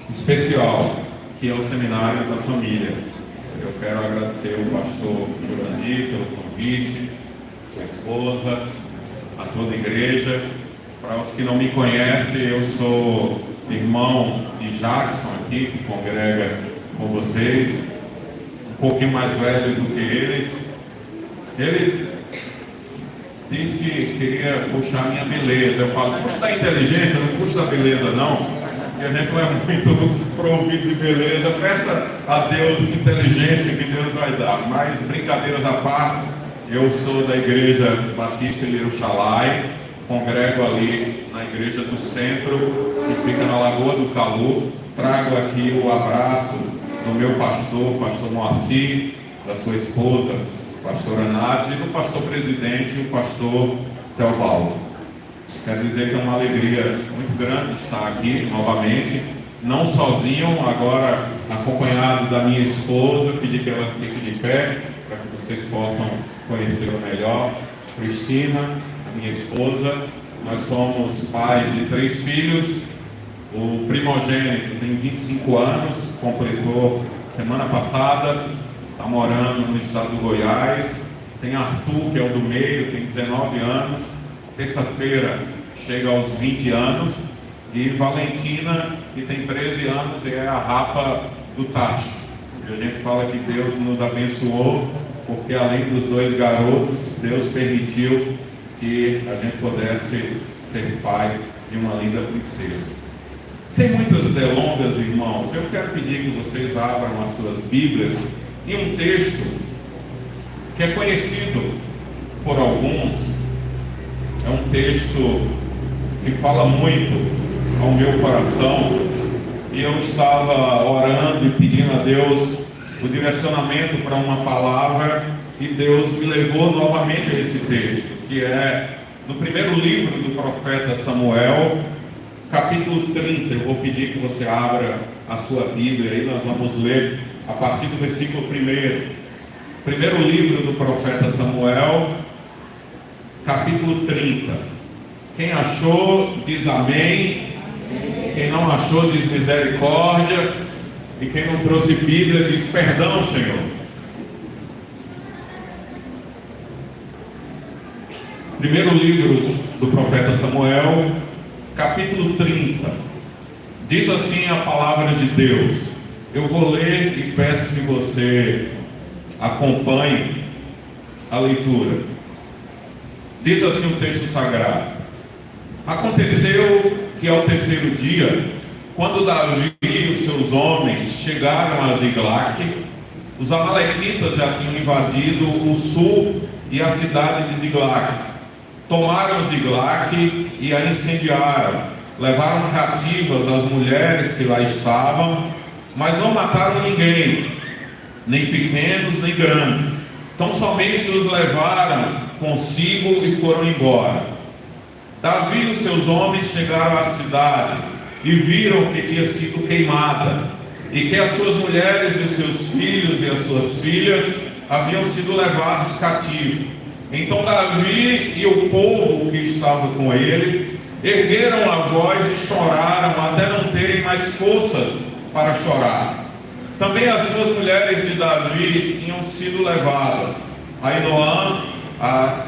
especial, que é o Seminário da Família. Eu quero agradecer ao pastor Jurandir pelo convite, sua esposa, a toda a igreja. Para os que não me conhecem, eu sou irmão de Jackson aqui, que congrega com vocês, um pouquinho mais velho do que ele. Ele disse que queria puxar minha beleza. Eu falo, puxa da inteligência, não puxa da beleza não. Porque a gente não é muito provido de beleza. Peça a Deus inteligência que Deus vai dar. Mas brincadeiras à parte, eu sou da Igreja Batista em Jerusalém, congrego ali na Igreja do Centro, que fica na Lagoa do Calu. Trago aqui o abraço do meu pastor Moacir, da sua esposa, pastora Nádia, e do pastor presidente, o pastor Teobaldo. Quero dizer que é uma alegria muito grande estar aqui novamente, não sozinho, agora acompanhado da minha esposa. Pedi que ela fique de pé, para que vocês possam conhecê-la melhor. Cristina, a minha esposa. Nós somos pais de 3 filhos. O primogênito tem 25 anos, completou semana passada, está morando no estado do Goiás. Tem Arthur, que é o do meio, tem 19 anos. Terça-feira chega aos 20 anos. E Valentina, que tem 13 anos, e é a rapa do tacho. E a gente fala que Deus nos abençoou, porque além dos 2 garotos, Deus permitiu que a gente pudesse ser pai de uma linda princesa. Sem muitas delongas, irmãos, eu quero pedir que vocês abram as suas Bíblias em um texto que é conhecido por alguns. É um texto que fala muito ao meu coração, e eu estava orando e pedindo a Deus o direcionamento para uma palavra, e Deus me levou novamente a esse texto, que é no primeiro livro do profeta Samuel, capítulo 30. Eu vou pedir que você abra a sua Bíblia aí, nós vamos ler a partir do versículo 1. Primeiro livro do profeta Samuel, capítulo 30. Quem achou, diz amém. Quem não achou, diz misericórdia. E quem não trouxe Bíblia, diz perdão, Senhor. Primeiro livro do profeta Samuel, capítulo 30. Diz assim a palavra de Deus. Eu vou ler e peço que você acompanhe a leitura. Diz assim o texto sagrado. Aconteceu que ao terceiro dia, quando Davi e os seus homens chegaram a Ziglac, os amalequitas já tinham invadido o sul e a cidade de Ziglac. Tomaram Ziglac e a incendiaram. Levaram cativas as mulheres que lá estavam, mas não mataram ninguém, nem pequenos nem grandes. Então somente os levaram consigo e foram embora. Davi e os seus homens chegaram à cidade e viram que tinha sido queimada, e que as suas mulheres e os seus filhos e as suas filhas haviam sido levados cativos. Então Davi e o povo que estava com ele ergueram a voz e choraram até não terem mais forças para chorar. Também as duas mulheres de Davi tinham sido levadas, Ainoã, a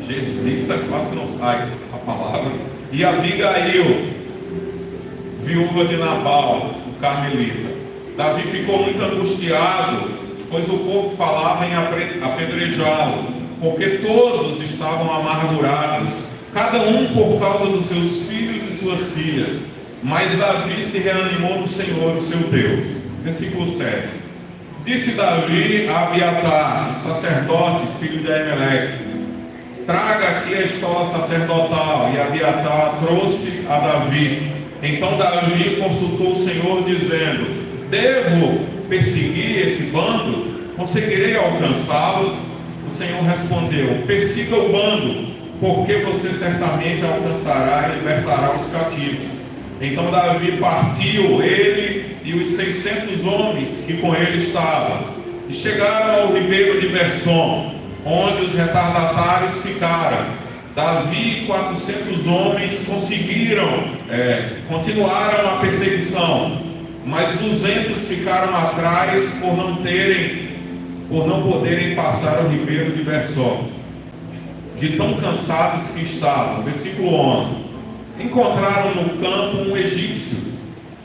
Jezita, quase não sai a palavra, e Abigail, viúva de Nabal, o carmelita. Davi ficou muito angustiado, pois o povo falava em apedrejá-lo, porque todos estavam amargurados, cada um por causa dos seus filhos e suas filhas. Mas Davi se reanimou no Senhor, o seu Deus. Versículo 7. Disse Davi a Abiatar, sacerdote, filho de Aimeleque: traga aqui a estola sacerdotal. E Abiatar trouxe a Davi. Então Davi consultou o Senhor, dizendo: devo perseguir esse bando? Conseguirei alcançá-lo? O Senhor respondeu: persiga o bando, porque você certamente alcançará e libertará os cativos. Então Davi partiu, ele e os 600 homens que com ele estavam, e chegaram ao ribeiro de Bersom, onde os retardatários ficaram. Davi e 400 homens continuaram a perseguição, mas 200 ficaram atrás por não poderem passar o ribeiro de Besor, de tão cansados que estavam. Versículo 11: encontraram no campo um egípcio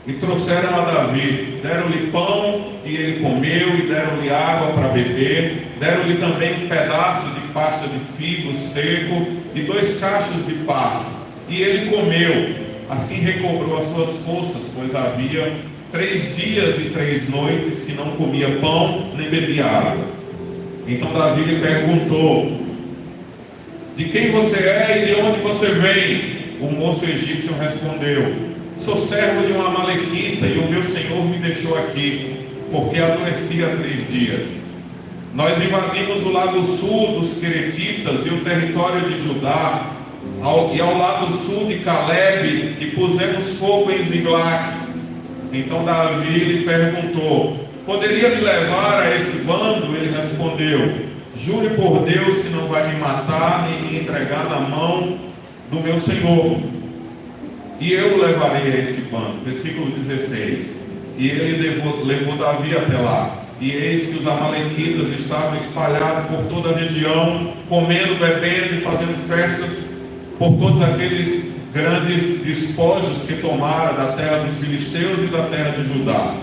e trouxeram a Davi, deram-lhe pão e ele comeu, e deram-lhe água para beber, deram-lhe também um pedaço de pasta de figo seco e 2 cachos de pasta, e ele comeu. Assim recobrou as suas forças, pois havia 3 dias e 3 noites que não comia pão nem bebia água. Então Davi lhe perguntou: de quem você é e de onde você vem? O moço egípcio respondeu: sou servo de uma amalequita, e o meu senhor me deixou aqui, porque adoeci há 3 dias. Nós invadimos o lado sul dos Queretitas e o território de Judá, e ao lado sul de Calebe, e pusemos fogo em Ziglag. Então Davi lhe perguntou: poderia me levar a esse bando? Ele respondeu: jure por Deus que não vai me matar nem me entregar na mão do meu senhor, e eu o levarei a esse bando. Versículo 16: e ele levou Davi até lá, e eis que os amalequitas estavam espalhados por toda a região, comendo, bebendo e fazendo festas por todos aqueles grandes despojos que tomaram da terra dos filisteus e da terra de Judá.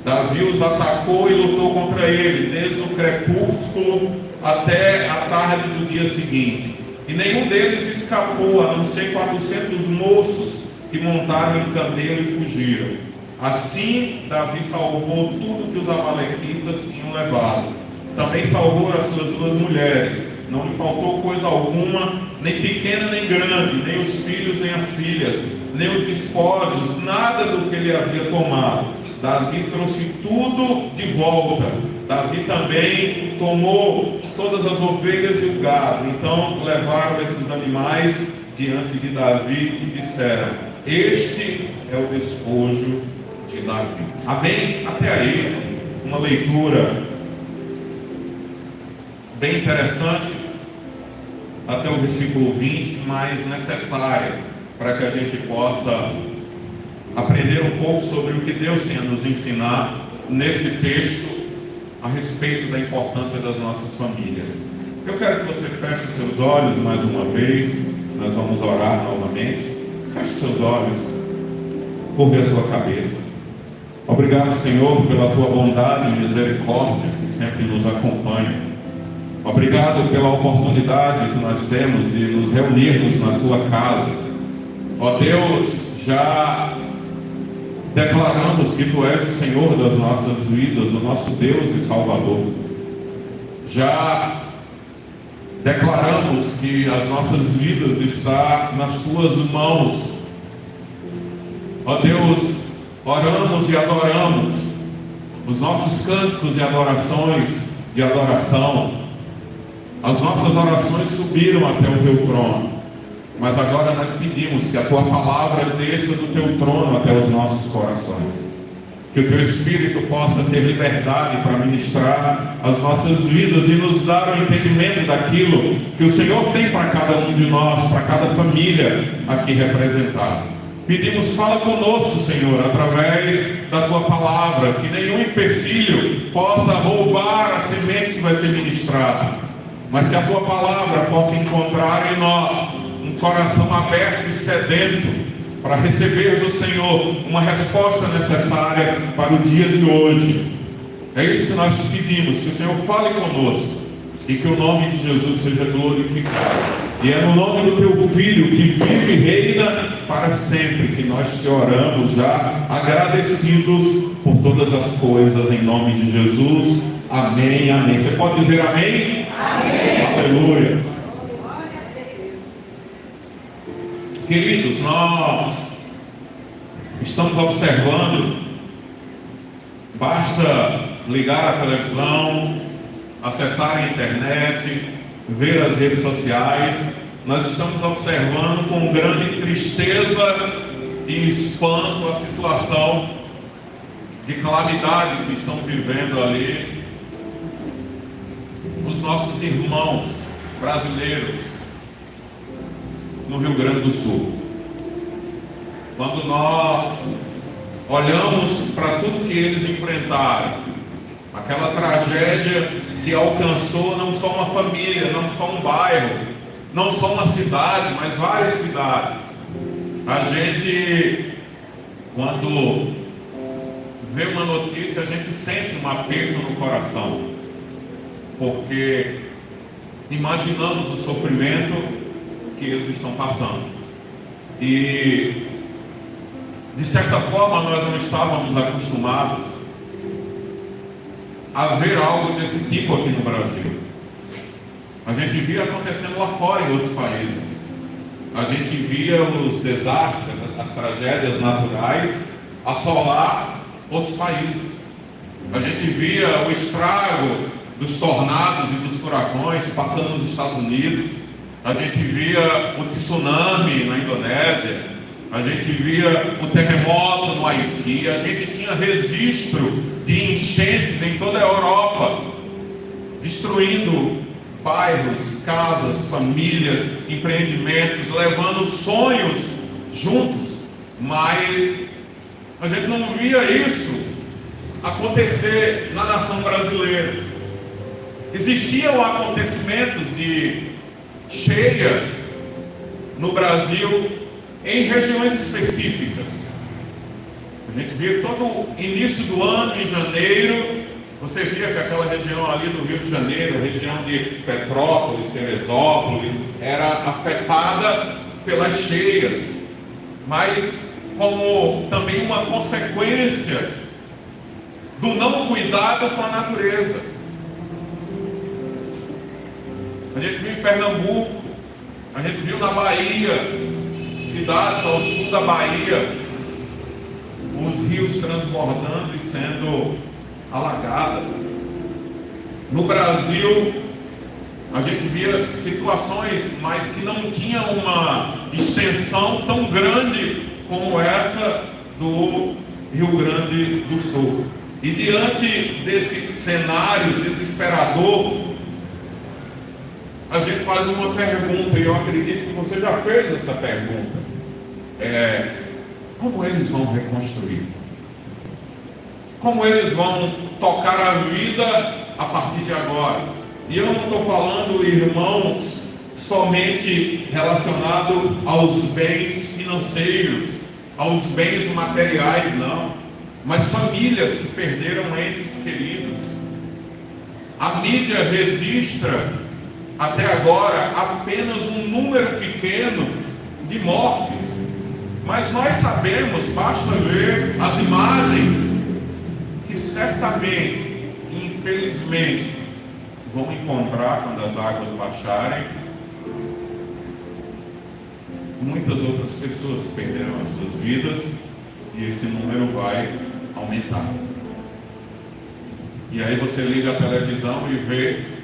Davi os atacou e lutou contra ele, desde o crepúsculo até a tarde do dia seguinte. E nenhum deles escapou, a não ser 400 moços que montaram em camelo e fugiram. Assim, Davi salvou tudo que os amalequitas tinham levado. Também salvou as suas 2 mulheres. Não lhe faltou coisa alguma, nem pequena nem grande, nem os filhos nem as filhas, nem os despojos, nada do que ele havia tomado. Davi trouxe tudo de volta. Davi também tomou todas as ovelhas e o gado. Então levaram esses animais diante de Davi e disseram: este é o despojo de Davi. Amém? Até aí, uma leitura bem interessante, até o versículo 20, mas necessária para que a gente possa aprender um pouco sobre o que Deus tem a nos ensinar nesse texto a respeito da importância das nossas famílias. Eu quero que você feche os seus olhos mais uma vez. Nós vamos orar novamente. Feche os seus olhos, curve a sua cabeça. Obrigado, Senhor, pela tua bondade e misericórdia que sempre nos acompanha. Obrigado pela oportunidade que nós temos de nos reunirmos na tua casa. Ó Deus, já declaramos que tu és o Senhor das nossas vidas, o nosso Deus e Salvador. Já declaramos que as nossas vidas estão nas tuas mãos. Ó Deus, oramos e adoramos. Os nossos cânticos e adorações de adoração, as nossas orações subiram até o teu trono. Mas agora nós pedimos que a tua palavra desça do teu trono até os nossos corações. Que o teu Espírito possa ter liberdade para ministrar as nossas vidas e nos dar o entendimento daquilo que o Senhor tem para cada um de nós, para cada família aqui representada. Pedimos, fala conosco, Senhor, através da tua palavra, que nenhum empecilho possa roubar a semente que vai ser ministrada, mas que a tua palavra possa encontrar em nós um coração aberto e sedento para receber do Senhor uma resposta necessária para o dia de hoje. É isso que nós te pedimos, que o Senhor fale conosco e que o nome de Jesus seja glorificado. E é no nome do teu Filho, que vive e reina para sempre, que nós te oramos já agradecidos por todas as coisas, em nome de Jesus. Amém, amém. Você pode dizer amém? Amém. Aleluia. Queridos, nós estamos observando, basta ligar a televisão, acessar a internet, ver as redes sociais, nós estamos observando com grande tristeza e espanto a situação de calamidade que estão vivendo ali os nossos irmãos brasileiros, no Rio Grande do Sul. Quando nós olhamos para tudo que eles enfrentaram, aquela tragédia que alcançou não só uma família, não só um bairro, não só uma cidade, mas várias cidades. A gente, quando vê uma notícia, a gente sente um aperto no coração, porque imaginamos o sofrimento que eles estão passando. E, de certa forma, nós não estávamos acostumados a ver algo desse tipo aqui no Brasil. A gente via acontecendo lá fora, em outros países. A gente via os desastres, as tragédias naturais assolar outros países. A gente via o estrago dos tornados e dos furacões passando nos Estados Unidos. A gente via o tsunami na Indonésia. A gente via o terremoto no Haiti. A gente tinha registro de enchentes em toda a Europa, destruindo bairros, casas, famílias, empreendimentos, levando sonhos juntos. Mas a gente não via isso acontecer na nação brasileira. Existiam acontecimentos de cheias no Brasil em regiões específicas. A gente via todo o início do ano, em janeiro, você via que aquela região ali do Rio de Janeiro, a região de Petrópolis, Teresópolis, era afetada pelas cheias, mas como também uma consequência do não cuidado com a natureza. A gente viu em Pernambuco, a gente viu na Bahia, cidades ao sul da Bahia, os rios transbordando e sendo alagadas. No Brasil, a gente via situações, mas que não tinham uma extensão tão grande como essa do Rio Grande do Sul. E diante desse cenário desesperador, a gente faz uma pergunta, e eu acredito que você já fez essa pergunta. Como eles vão reconstruir? Como eles vão tocar a vida a partir de agora? E eu não estou falando, irmãos, somente relacionado aos bens financeiros, aos bens materiais, não. Mas famílias que perderam entes queridos. A mídia registra até agora apenas um número pequeno de mortes. Mas nós sabemos, basta ver as imagens, que certamente, infelizmente, vão encontrar quando as águas baixarem muitas outras pessoas que perderam as suas vidas, e esse número vai aumentar. E aí você liga a televisão e vê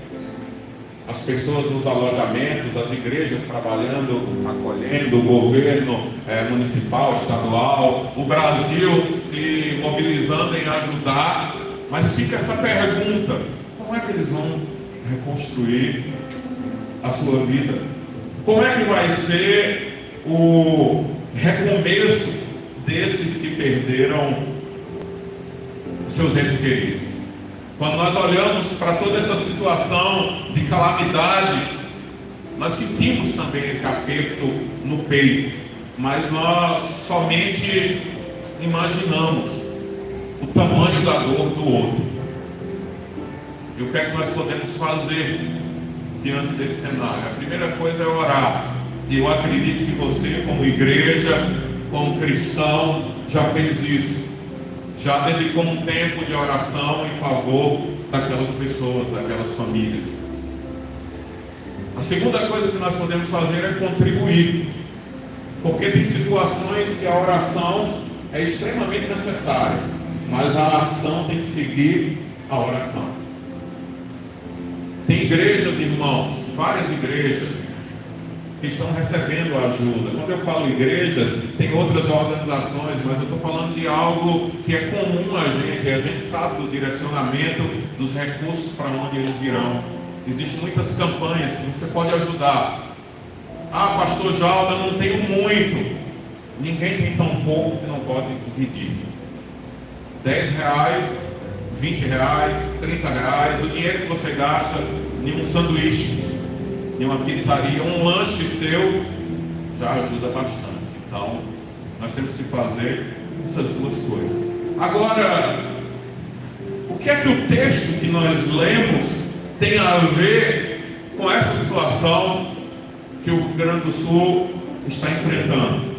as pessoas nos alojamentos, as igrejas trabalhando, acolhendo, o governo municipal, estadual, o Brasil se mobilizando em ajudar, mas fica essa pergunta: como é que eles vão reconstruir a sua vida? Como é que vai ser o recomeço desses que perderam seus entes queridos? Quando nós olhamos para toda essa situação de calamidade, nós sentimos também esse aperto no peito, mas nós somente imaginamos o tamanho da dor do outro. E o que é que nós podemos fazer diante desse cenário? A primeira coisa é orar. E eu acredito que você, como igreja, como cristão, já fez isso. Já dedicou um tempo de oração em favor daquelas pessoas, daquelas famílias. A segunda coisa que nós podemos fazer é contribuir. Porque tem situações que a oração é extremamente necessária, mas a ação tem que seguir a oração. Tem igrejas, irmãos, várias igrejas, que estão recebendo ajuda. Quando eu falo igrejas, tem outras organizações, mas eu estou falando de algo que é comum a gente sabe do direcionamento dos recursos para onde eles irão. Existem muitas campanhas que você pode ajudar Ah, pastor Jalda, eu não tenho muito. Ninguém tem tão pouco que não pode dividir. R$10, R$20, R$30, o dinheiro que você gasta em um sanduíche, em uma pizzaria, um lanche seu, já ajuda bastante. Então, nós temos que fazer essas duas coisas. Agora, o que é que o texto que nós lemos tem a ver com essa situação que o Rio Grande do Sul está enfrentando?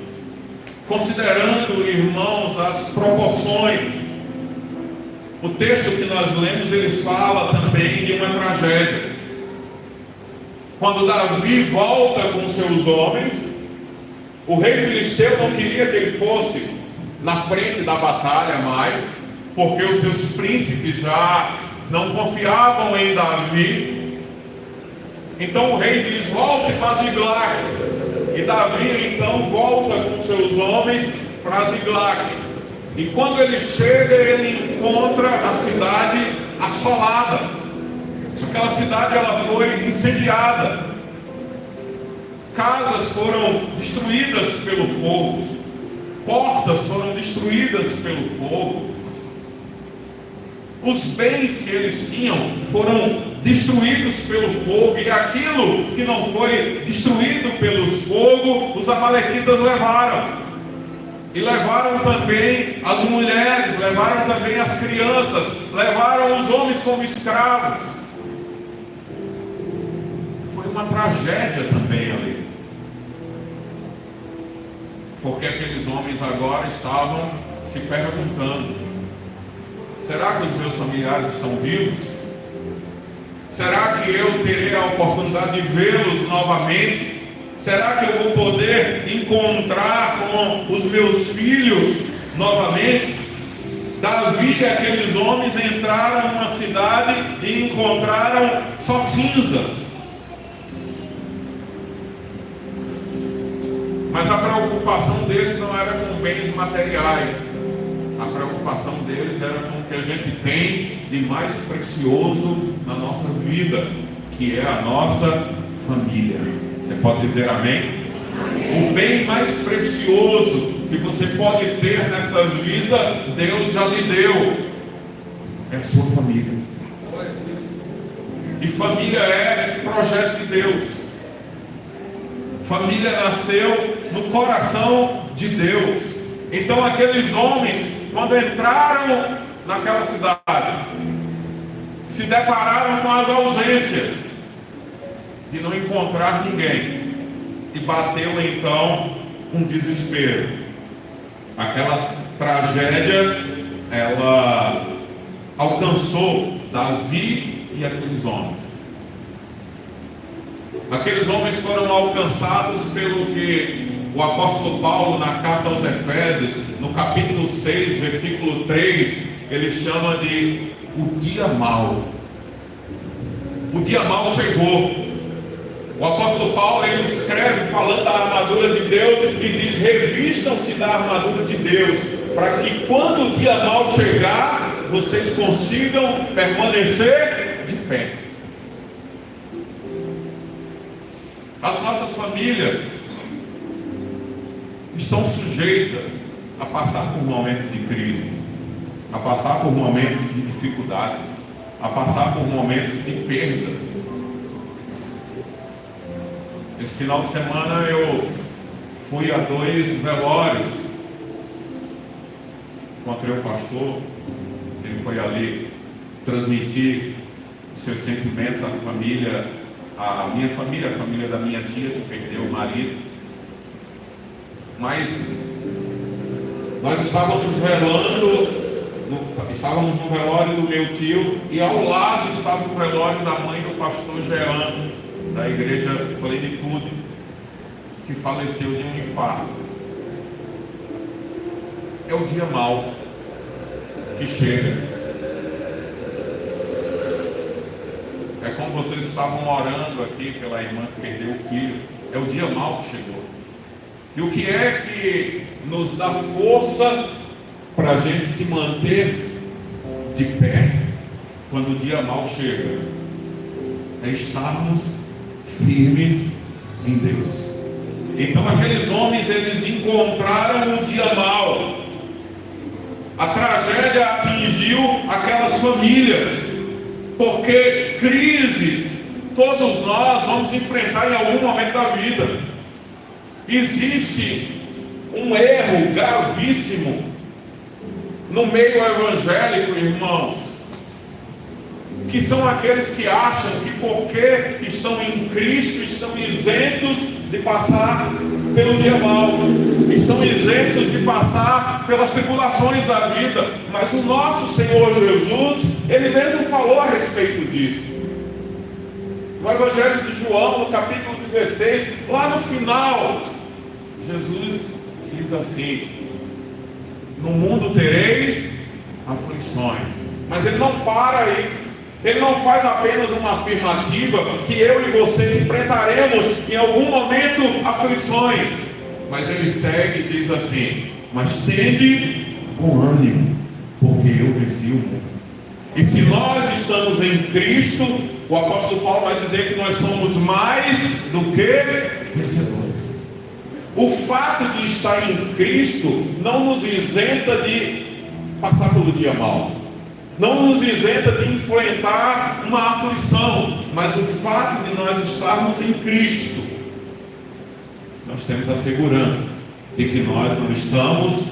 Considerando, irmãos, as proporções, o texto que nós lemos, ele fala também de uma tragédia. Quando Davi volta com seus homens, o rei filisteu não queria que ele fosse na frente da batalha mais, porque os seus príncipes já não confiavam em Davi. Então o rei diz: volte para Ziglag. E Davi então volta com seus homens para Ziglag. E quando ele chega, ele encontra a cidade assolada. Aquela cidade, ela foi incendiada. Casas foram destruídas pelo fogo. Portas foram destruídas pelo fogo. Os bens que eles tinham foram destruídos pelo fogo. E aquilo que não foi destruído pelo fogo, os amalequitas levaram. E levaram também as mulheres, levaram também as crianças, levaram os homens como escravos. Foi uma tragédia também ali. Porque aqueles homens agora estavam se perguntando: será que os meus familiares estão vivos? Será que eu terei a oportunidade de vê-los novamente? Será que eu vou poder encontrar com os meus filhos novamente? Davi e aqueles homens entraram numa cidade e encontraram só cinzas. Mas a preocupação deles não era com bens materiais. A preocupação deles era com o que a gente tem de mais precioso na nossa vida, que é a nossa família. Você pode dizer amém? Amém. O bem mais precioso que você pode ter nessa vida, Deus já lhe deu. É a sua família. E família é projeto de Deus. Família nasceu no coração de Deus. Então aqueles homens, quando entraram naquela cidade, se depararam com as ausências de não encontrar ninguém. E bateu então um desespero. Aquela tragédia, ela alcançou Davi e aqueles homens. Aqueles homens foram alcançados pelo que o apóstolo Paulo, na carta aos Efésios, no capítulo 6, versículo 3, ele chama de o dia mau. O dia mau chegou. O apóstolo Paulo, ele escreve falando da armadura de Deus e diz: revistam-se da armadura de Deus, para que quando o dia mau chegar, vocês consigam permanecer de pé. As nossas famílias estão sujeitas a passar por momentos de crise, a passar por momentos de dificuldades, a passar por momentos de perdas. Esse final de semana eu fui a 2 velórios. Encontrei o pastor, ele foi ali transmitir os seus sentimentos à família, a minha família, a família da minha tia que perdeu o marido. Mas nós estávamos no velório do meu tio, e ao lado estava o velório da mãe do pastor Jean, da igreja Plenitude, que faleceu de um infarto. É o dia mau que chega. É como vocês estavam orando aqui pela irmã que perdeu o filho. É o dia mau que chegou. E o que é que nos dá força para a gente se manter de pé quando o dia mau chega? É estarmos firmes em Deus. Então aqueles homens, eles encontraram o dia mau. A tragédia atingiu aquelas famílias, porque crises todos nós vamos enfrentar em algum momento da vida. Existe um erro gravíssimo no meio evangélico, irmãos, que são aqueles que acham que porque estão em Cristo, estão isentos de passar pelo dia mau, estão isentos de passar pelas tribulações da vida. Mas o nosso Senhor Jesus, Ele mesmo falou a respeito disso. No Evangelho de João, no capítulo 16, lá no final, Jesus diz assim: no mundo tereis aflições. Mas Ele não para aí. Ele não faz apenas uma afirmativa que eu e você enfrentaremos em algum momento aflições. Mas Ele segue e diz assim: mas tende bom ânimo, porque eu venci o mundo. E se nós estamos em Cristo, o apóstolo Paulo vai dizer que nós somos mais do que vencedores. O fato de estar em Cristo não nos isenta de passar pelo dia mau, não nos isenta de enfrentar uma aflição, mas o fato de nós estarmos em Cristo, nós temos a segurança de que nós não estamos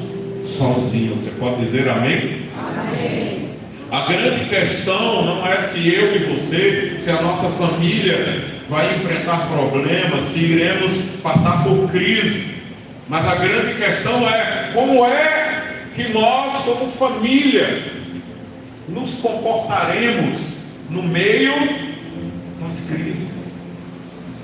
sozinhos. Você pode dizer amém? Amém. A grande questão não é se eu e você, se a nossa família vai enfrentar problemas, se iremos passar por crise, mas a grande questão é como é que nós, como família, nos comportaremos no meio das crises.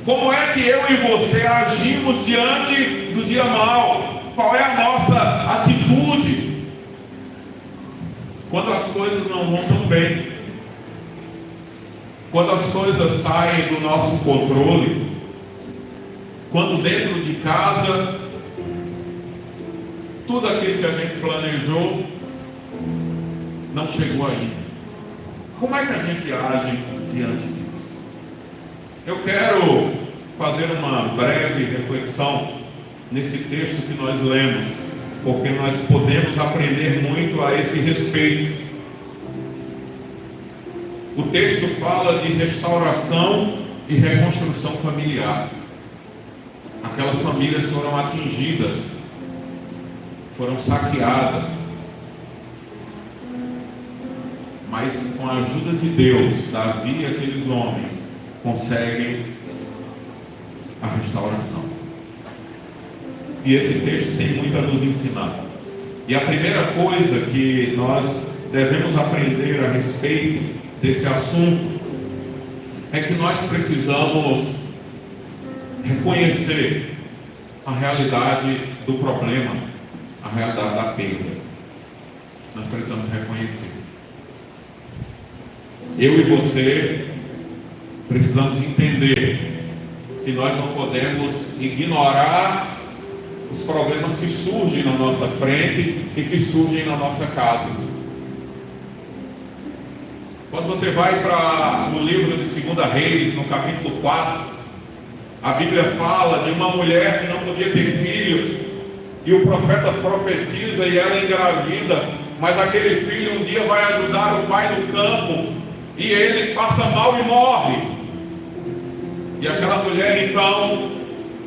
Como é que eu e você agimos diante do dia mau? Qual é a nossa atitude quando as coisas não vão tão bem? Quando as coisas saem do nosso controle? Quando dentro de casa tudo aquilo que a gente planejou não chegou ainda. Como é que a gente age diante disso? Eu quero fazer uma breve reflexão nesse texto que nós lemos, porque nós podemos aprender muito a esse respeito. O texto fala de restauração e reconstrução familiar. Aquelas famílias foram atingidas, foram saqueadas, mas com a ajuda de Deus, Davi e aqueles homens conseguem a restauração. E esse texto tem muito a nos ensinar. E a primeira coisa que nós devemos aprender a respeito desse assunto é que nós precisamos reconhecer a realidade do problema, a realidade da perda. Nós precisamos reconhecer. Eu e você precisamos entender que nós não podemos ignorar os problemas que surgem na nossa frente e que surgem na nossa casa. Quando você vai para o livro de 2 Reis, no capítulo 4, a Bíblia fala de uma mulher que não podia ter filhos, e o profeta profetiza e ela engravida, mas aquele filho um dia vai ajudar o pai no campo, e ele passa mal e morre. E aquela mulher então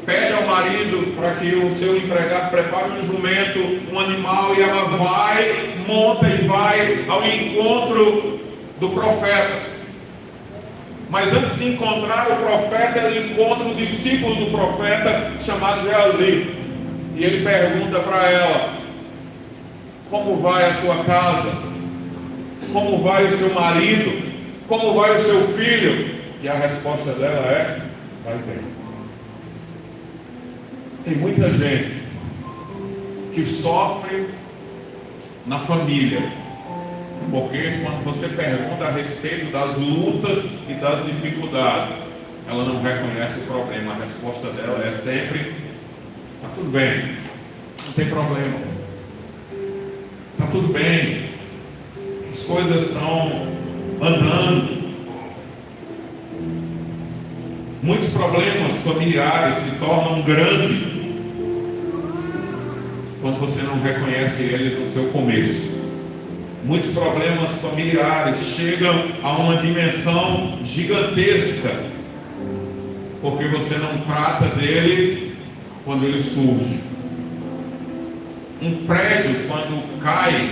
pede ao marido para que o seu empregado prepare um jumento, um animal, e ela vai, monta e vai ao encontro do profeta. Mas antes de encontrar o profeta, ela encontra um discípulo do profeta chamado Geazi. E ele pergunta para ela: como vai a sua casa? Como vai o seu marido? Como vai o seu filho? E a resposta dela é: vai bem. Tem muita gente que sofre na família, porque quando você pergunta a respeito das lutas e das dificuldades, ela não reconhece o problema. A resposta dela é sempre: está tudo bem, não tem problema, está tudo bem, as coisas estão andando. Muitos problemas familiares se tornam grandes quando você não reconhece eles no seu começo. Muitos problemas familiares chegam a uma dimensão gigantesca porque você não trata dele quando ele surge. Um prédio, quando cai,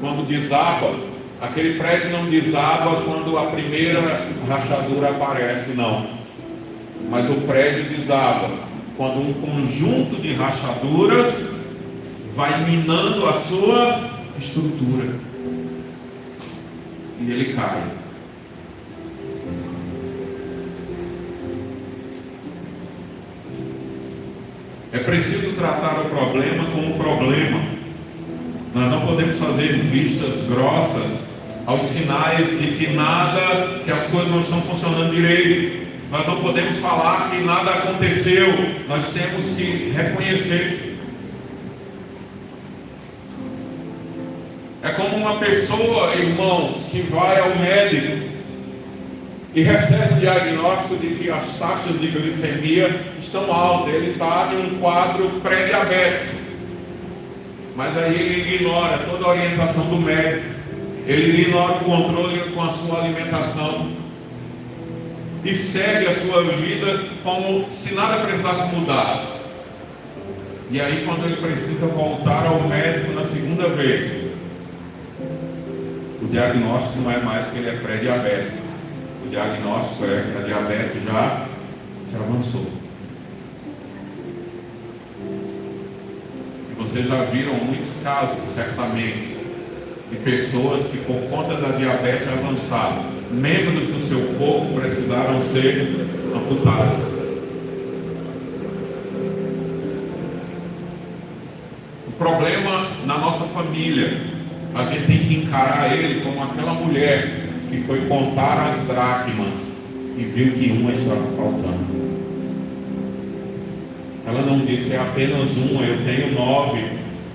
quando desaba, aquele prédio não desaba quando a primeira rachadura aparece, não. Mas o prédio desaba quando um conjunto de rachaduras vai minando a sua estrutura. E ele cai. É preciso tratar o problema como problema. Nós não podemos fazer vistas grossas aos sinais de que as coisas não estão funcionando direito. Nós não podemos falar que nada aconteceu. Nós temos que reconhecer. É como uma pessoa, irmãos, que vai ao médico e recebe o diagnóstico de que as taxas de glicemia estão altas. Ele está em um quadro pré-diabético. Mas aí ele ignora toda a orientação do médico. Ele ignora o controle com a sua alimentação. E segue a sua vida como se nada precisasse mudar. E aí quando ele precisa voltar ao médico na segunda vez, o diagnóstico não é mais que ele é pré-diabético. O diagnóstico é que a diabetes já se avançou. E vocês já viram muitos casos, certamente, de pessoas que por conta da diabetes avançada, membros do seu corpo precisaram ser amputados. O problema na nossa família, a gente tem que encarar ele como aquela mulher que foi contar as dracmas e viu que uma estava faltando. Ela não disse, é apenas uma, eu tenho 9,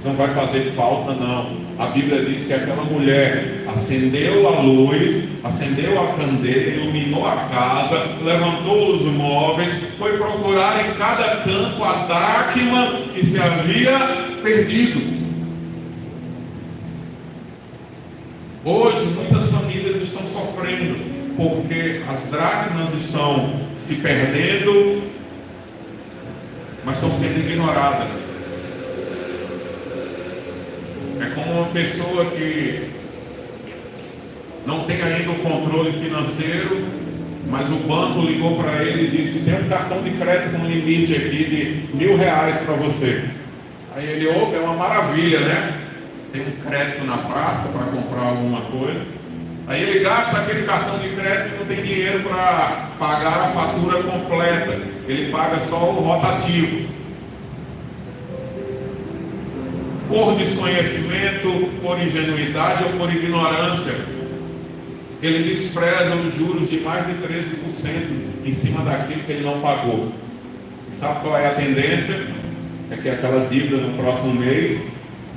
não vai fazer falta não. A Bíblia diz que aquela mulher acendeu a luz, acendeu a candeira, iluminou a casa, levantou os móveis, foi procurar em cada canto a dracma que se havia perdido. Hoje muitas famílias estão sofrendo porque as dracmas estão se perdendo, mas estão sendo ignoradas. É como uma pessoa que não tem ainda o controle financeiro, mas o banco ligou para ele e disse, tem um cartão de crédito com limite aqui de R$1.000 para você. Aí ele ouve, é uma maravilha, né? Tem um crédito na praça para comprar alguma coisa. Aí ele gasta aquele cartão de crédito e não tem dinheiro para pagar a fatura completa. Ele paga só o rotativo. Por desconhecimento, por ingenuidade ou por ignorância, ele despreza os juros de mais de 13% em cima daquilo que ele não pagou. E sabe qual é a tendência? É que aquela dívida no próximo mês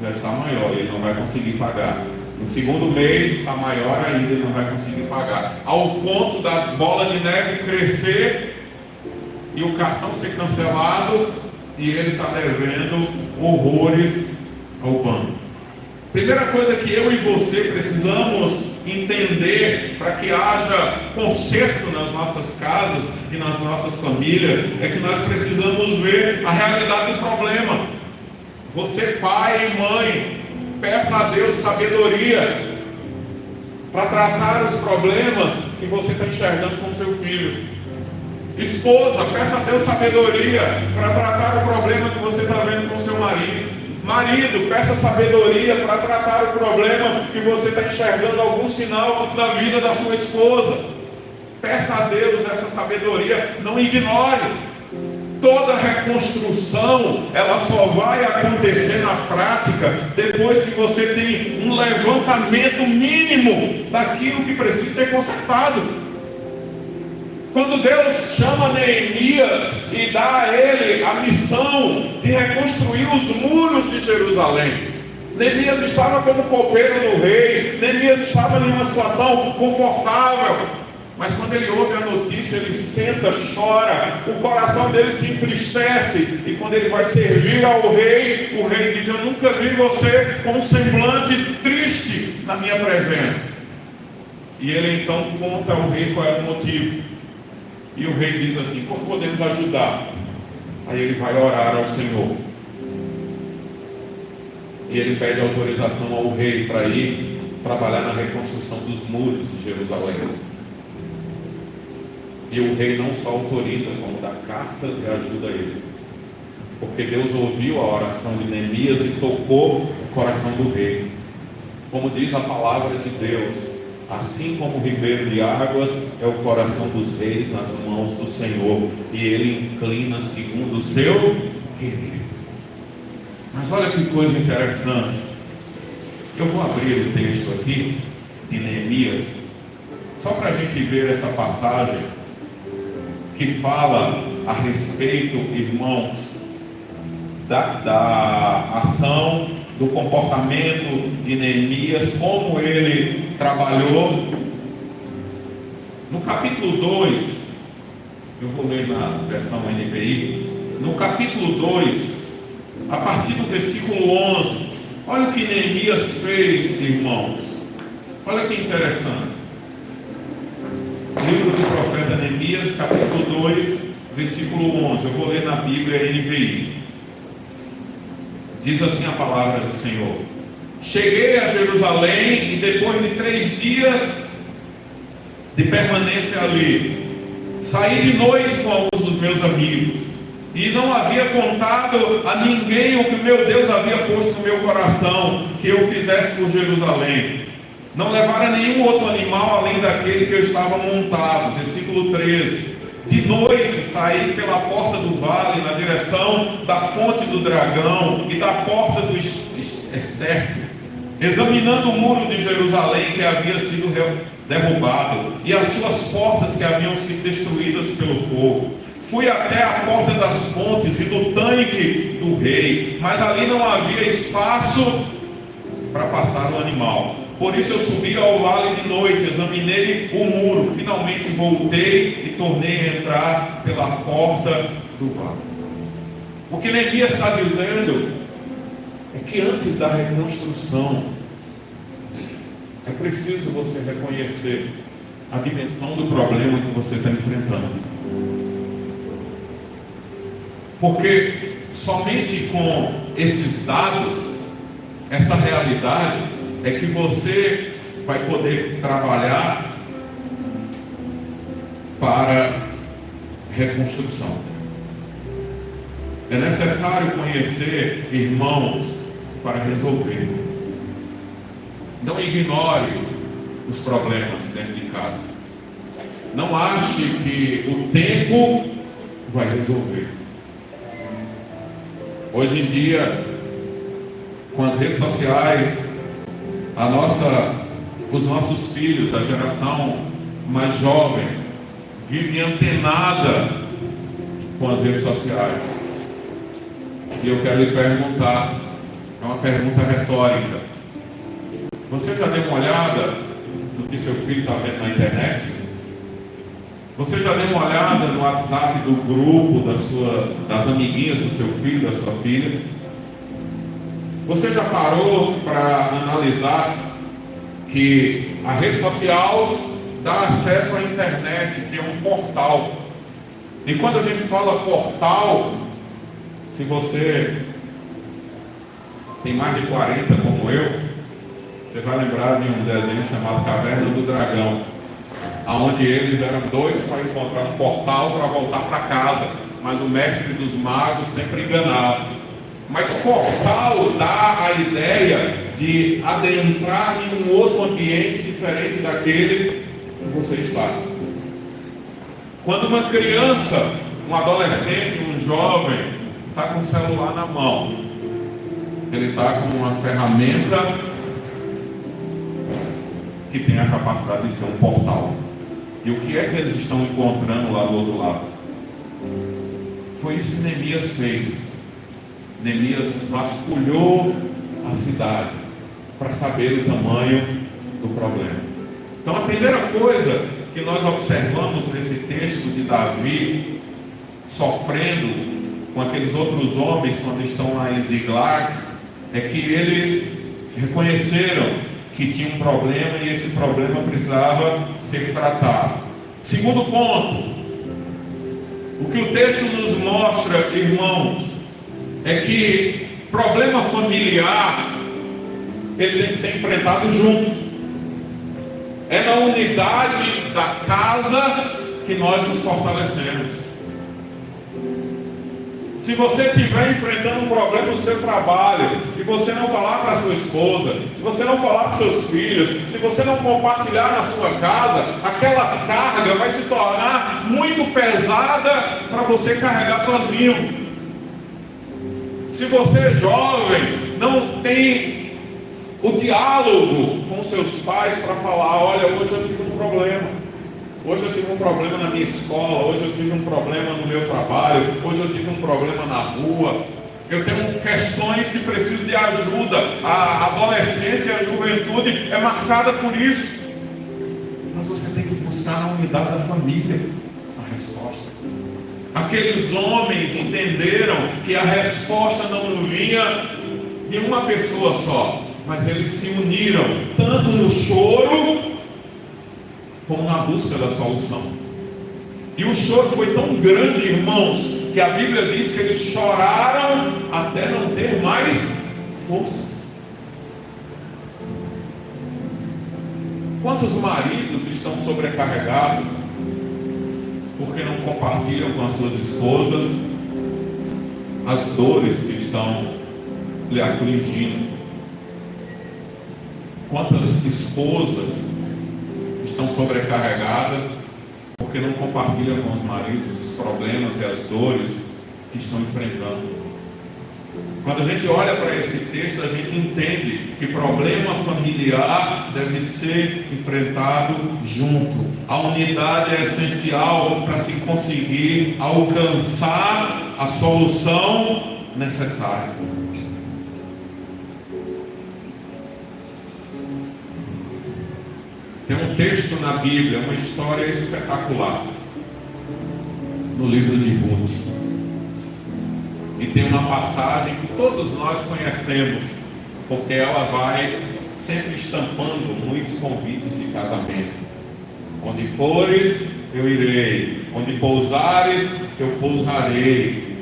já está maior, ele não vai conseguir pagar. No segundo mês está maior ainda, ele não vai conseguir pagar. Ao ponto da bola de neve crescer e o cartão ser cancelado e ele está devendo horrores ao banco. Primeira coisa que eu e você precisamos entender para que haja conserto nas nossas casas e nas nossas famílias é que nós precisamos ver a realidade do problema. Você, pai e mãe, peça a Deus sabedoria para tratar os problemas que você está enxergando com seu filho. Esposa, peça a Deus sabedoria para tratar o problema que você está vendo com seu marido. Marido, peça sabedoria para tratar o problema que você está enxergando algum sinal da vida da sua esposa. Peça a Deus essa sabedoria, não ignore. Toda reconstrução, ela só vai acontecer na prática depois que você tem um levantamento mínimo daquilo que precisa ser consertado. Quando Deus chama Neemias e dá a ele a missão de reconstruir os muros de Jerusalém, Neemias estava como copeiro do rei, Neemias estava em uma situação confortável. Mas quando ele ouve a notícia, ele senta, chora, o coração dele se entristece. E quando ele vai servir ao rei, o rei diz: eu nunca vi você com um semblante triste na minha presença. E ele então conta ao rei qual é o motivo. E o rei diz assim: como podemos ajudar? Aí ele vai orar ao Senhor. E ele pede autorização ao rei para ir trabalhar na reconstrução dos muros de Jerusalém. E o rei não só autoriza, como dá cartas e ajuda ele. Porque Deus ouviu a oração de Neemias e tocou o coração do rei. Como diz a palavra de Deus, assim como o ribeiro de águas é o coração dos reis nas mãos do Senhor, e ele inclina segundo o seu querer. Mas olha que coisa interessante. Eu vou abrir o texto aqui de Neemias, só para a gente ver essa passagem que fala a respeito, irmãos, da ação, do comportamento de Neemias, como ele trabalhou. No capítulo 2, eu vou ler na versão NVI, no capítulo 2, a partir do versículo 11, olha o que Neemias fez, irmãos. Olha que interessante. Livro do profeta Neemias, capítulo 2, versículo 11. Eu vou ler na Bíblia NVI. Diz assim a palavra do Senhor: cheguei a Jerusalém e depois de 3 dias de permanência ali, saí de noite com alguns dos meus amigos, e não havia contado a ninguém o que meu Deus havia posto no meu coração, que eu fizesse por Jerusalém. Não levaram nenhum outro animal além daquele que eu estava montado. Versículo 13. De noite saí pela porta do vale, na direção da fonte do dragão e da porta do Estérco, examinando o muro de Jerusalém que havia sido derrubado, e as suas portas que haviam sido destruídas pelo fogo. Fui até a porta das fontes e do tanque do rei, mas ali não havia espaço para passar o animal. Por isso eu subi ao vale de noite, examinei o muro, finalmente voltei e tornei a entrar pela porta do vale. O que Neemias está dizendo é que antes da reconstrução é preciso você reconhecer a dimensão do problema que você está enfrentando. Porque somente com esses dados, essa realidade, é que você vai poder trabalhar para reconstrução. É necessário conhecer, irmãos, para resolver. Não ignore os problemas dentro de casa. Não ache que o tempo vai resolver. Hoje em dia, com as redes sociais, os nossos filhos, a geração mais jovem, vive antenada com as redes sociais. E eu quero lhe perguntar, é uma pergunta retórica: você já deu uma olhada no que seu filho está vendo na internet? Você já deu uma olhada no WhatsApp do grupo das amiguinhas do seu filho, da sua filha? Você já parou para analisar que a rede social dá acesso à internet, que é um portal? E quando a gente fala portal, se você tem mais de 40 como eu, você vai lembrar de um desenho chamado Caverna do Dragão, onde eles eram doidos para encontrar um portal para voltar para casa, mas o mestre dos magos sempre enganava. Mas portal dá a ideia de adentrar em um outro ambiente diferente daquele que você está. Quando uma criança, um adolescente, um jovem está com o celular na mão, ele está com uma ferramenta que tem a capacidade de ser um portal. E o que é que eles estão encontrando lá do outro lado? Foi isso que Neemias fez. Neemias vasculhou a cidade para saber o tamanho do problema. Então a primeira coisa que nós observamos nesse texto de Davi sofrendo com aqueles outros homens quando estão lá em Ziglag, é que eles reconheceram que tinha um problema e esse problema precisava ser tratado. Segundo ponto, o que o texto nos mostra, irmãos, é que problema familiar ele tem que ser enfrentado junto. É na unidade da casa que nós nos fortalecemos. Se você estiver enfrentando um problema no seu trabalho e você não falar para a sua esposa, se você não falar para os seus filhos, se você não compartilhar na sua casa, aquela carga vai se tornar muito pesada para você carregar sozinho. Se você é jovem, não tem o diálogo com seus pais para falar: olha, hoje eu tive um problema. Hoje eu tive um problema na minha escola, hoje eu tive um problema no meu trabalho, hoje eu tive um problema na rua. Eu tenho questões que precisam de ajuda. A adolescência e a juventude é marcada por isso. Mas você tem que buscar na unidade da família a resposta. Aqueles homens entenderam que a resposta não vinha de uma pessoa só, mas eles se uniram tanto no choro como na busca da solução. E o choro foi tão grande, irmãos, que a Bíblia diz que eles choraram até não ter mais forças. Quantos maridos estão sobrecarregados porque não compartilham com as suas esposas as dores que estão lhe afligindo? Quantas esposas estão sobrecarregadas porque não compartilham com os maridos os problemas e as dores que estão enfrentando? Quando a gente olha para esse texto, a gente entende que problema familiar deve ser enfrentado junto. A unidade é essencial para se conseguir alcançar a solução necessária. Tem um texto na Bíblia, uma história espetacular, no livro de Ruth. E tem uma passagem que todos nós conhecemos, porque ela vai sempre estampando muitos convites de casamento. Onde fores, eu irei. Onde pousares, eu pousarei.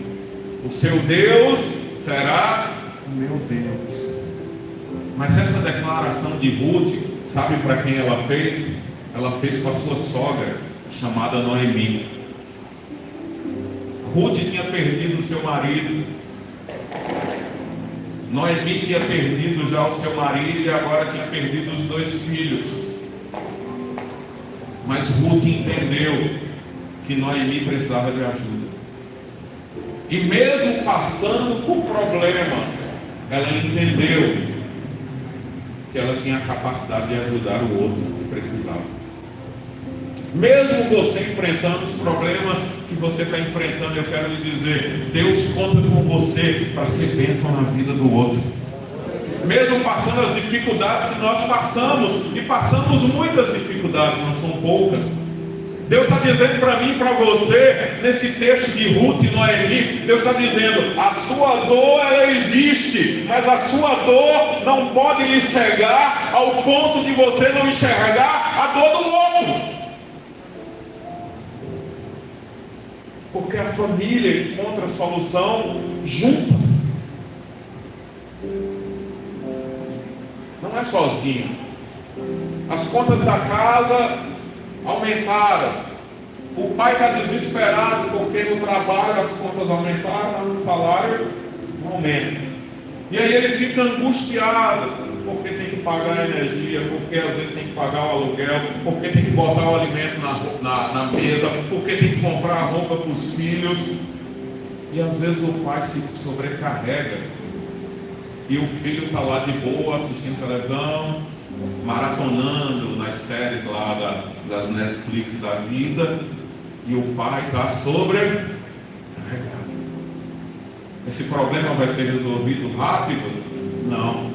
O seu Deus será o meu Deus. Mas essa declaração de Ruth, sabe para quem ela fez? Ela fez com a sua sogra, chamada Noemi. Ruth tinha perdido o seu marido. Noemi tinha perdido já o seu marido e agora tinha perdido os 2 filhos. Mas Ruth entendeu que Noemi precisava de ajuda. E mesmo passando por problemas, ela entendeu que ela tinha a capacidade de ajudar o outro que precisava. Mesmo você enfrentando os problemas que você está enfrentando, eu quero lhe dizer, Deus conta com você para ser bênção na vida do outro. Mesmo passando as dificuldades que nós passamos, e passamos muitas dificuldades, não são poucas. Deus está dizendo para mim e para você, nesse texto de Ruth e Noemi, Deus está dizendo, a sua dor ela existe, mas a sua dor não pode lhe cegar ao ponto de você não enxergar a dor do outro. Porque a família encontra a solução junta. Não é sozinho. As contas da casa aumentaram. O pai está desesperado porque no trabalho as contas aumentaram, mas o salário não aumenta. E aí ele fica angustiado, porque tem que pagar a energia, porque às vezes tem que pagar o aluguel, porque tem que botar o alimento na mesa, porque tem que comprar a roupa para os filhos. E às vezes o pai se sobrecarrega e o filho está lá de boa assistindo televisão, maratonando nas séries lá das Netflix da vida, e o pai está sobrecarregado. Esse problema vai ser resolvido rápido? Não.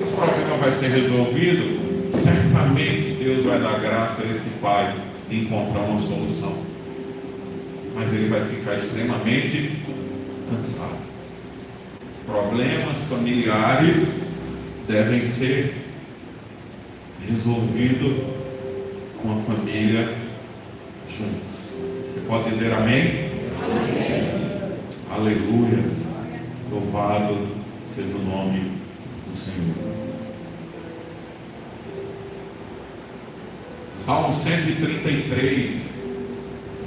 Esse problema vai ser resolvido certamente Deus vai dar graça a esse pai de encontrar uma solução. Mas ele vai ficar extremamente cansado. Problemas familiares devem ser resolvidos com a família juntos. Você pode dizer amém? Amém. Aleluias. Louvado seja o nome do Senhor. Salmo 133,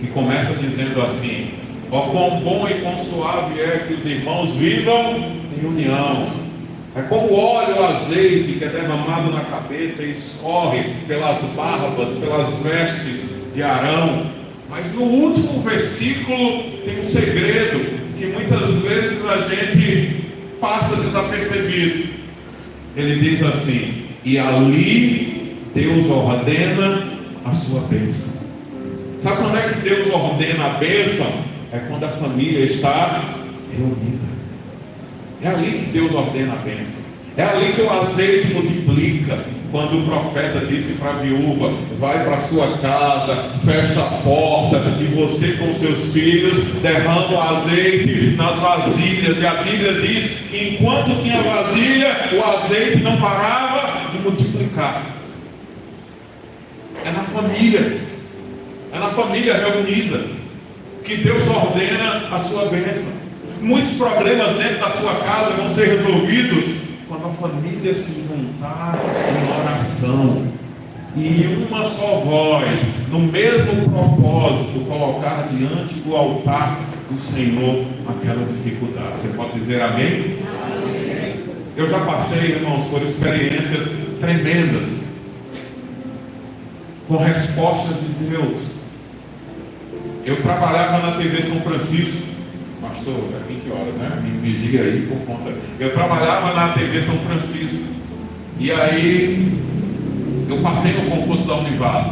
que começa dizendo assim: ó, quão bom e quão suave é que os irmãos vivam em união. É como o óleo, o azeite que é derramado na cabeça e escorre pelas barbas, pelas vestes de Arão. Mas no último versículo tem um segredo que muitas vezes a gente passa desapercebido. Ele diz assim: e ali Deus ordena a sua bênção. Sabe quando é que Deus ordena a bênção? É quando a família está reunida. É ali que Deus ordena a bênção. É ali que o azeite multiplica. Quando o profeta disse para a viúva: vai para a sua casa, fecha a porta, e você com seus filhos derrama o azeite nas vasilhas. E a Bíblia diz que enquanto tinha vasilha, o azeite não parava de multiplicar. É na família reunida que Deus ordena a sua bênção. Muitos problemas dentro da sua casa vão ser resolvidos quando a família se juntar em oração e em uma só voz, no mesmo propósito, colocar diante do altar do Senhor aquela dificuldade. Você pode dizer amém? Amém. Eu já passei, irmãos, por experiências tremendas com respostas de Deus. Eu trabalhava na TV São Francisco, pastor, é 20 horas, né? Me vigia aí por conta. Eu trabalhava na TV São Francisco, e aí eu passei no concurso da Univas.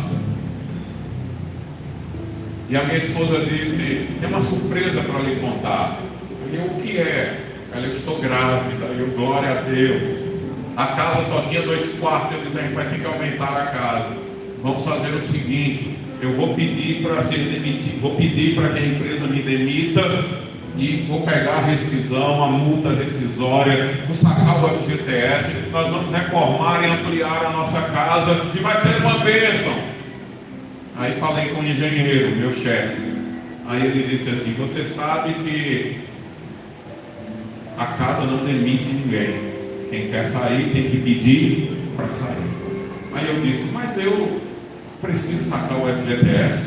E a minha esposa disse: tem uma surpresa para lhe contar. E eu: o que é? Ela: eu estou grávida. Eu: glória a Deus. A casa só tinha 2 quartos. Eu disse: a gente vai ter que aumentar a casa. Vamos fazer o seguinte: eu vou pedir para ser demitido, vou pedir para que a empresa me demita e vou pegar a rescisão, a multa rescisória, vou sacar o FGTS, nós vamos reformar e ampliar a nossa casa e vai ser uma bênção. Aí falei com o engenheiro, meu chefe. Aí ele disse assim: você sabe que a casa não demite ninguém, quem quer sair tem que pedir para sair. Aí eu disse: mas eu preciso sacar o FGTS,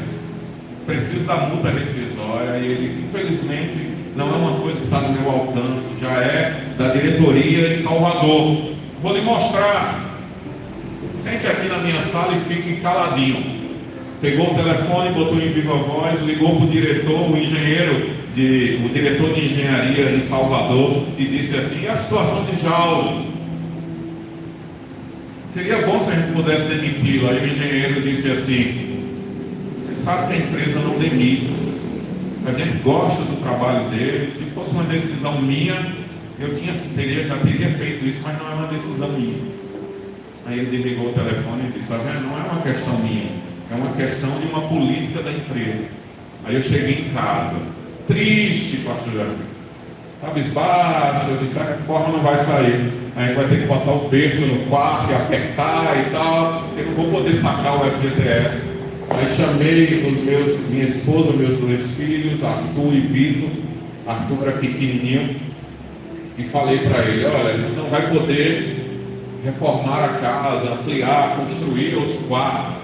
preciso da multa rescisória. E ele: infelizmente não é uma coisa que está no meu alcance, já é da diretoria em Salvador. Vou lhe mostrar. Sente aqui na minha sala e fique caladinho. Pegou o telefone, botou em viva voz, ligou para o diretor, o diretor de engenharia em Salvador, e disse assim: e a situação de Jauro? Seria bom se a gente pudesse demiti-lo. Aí o engenheiro disse assim: você sabe que a empresa não demite, a gente gosta do trabalho dele. Se fosse uma decisão minha, eu já teria feito isso, mas não é uma decisão minha. Aí ele desligou o telefone e disse: tá vendo? Não é uma questão minha, é uma questão de uma política da empresa. Aí eu cheguei em casa, triste, pastor Jardim, cabisbaixo. Eu disse: a forma não vai sair. Aí vai ter que botar o berço no quarto e apertar e tal. Eu não vou poder sacar o FGTS. Aí chamei minha esposa, meus 2 filhos, Arthur e Vitor. Arthur era pequenininho. E falei para ele: olha, não vai poder reformar a casa, ampliar, construir outro quarto,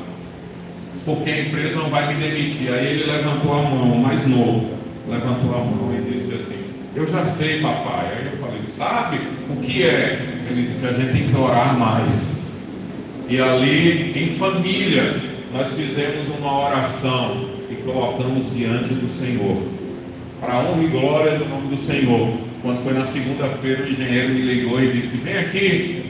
porque a empresa não vai me demitir. Aí ele levantou a mão, o mais novo, levantou a mão e disse assim: eu já sei, papai. Aí eu falei: sabe o que é? Ele disse: a gente tem que orar mais. E ali, em família, nós fizemos uma oração e colocamos diante do Senhor, para a honra e glória do nome do Senhor. Quando foi na segunda-feira, o engenheiro me ligou e disse: vem aqui.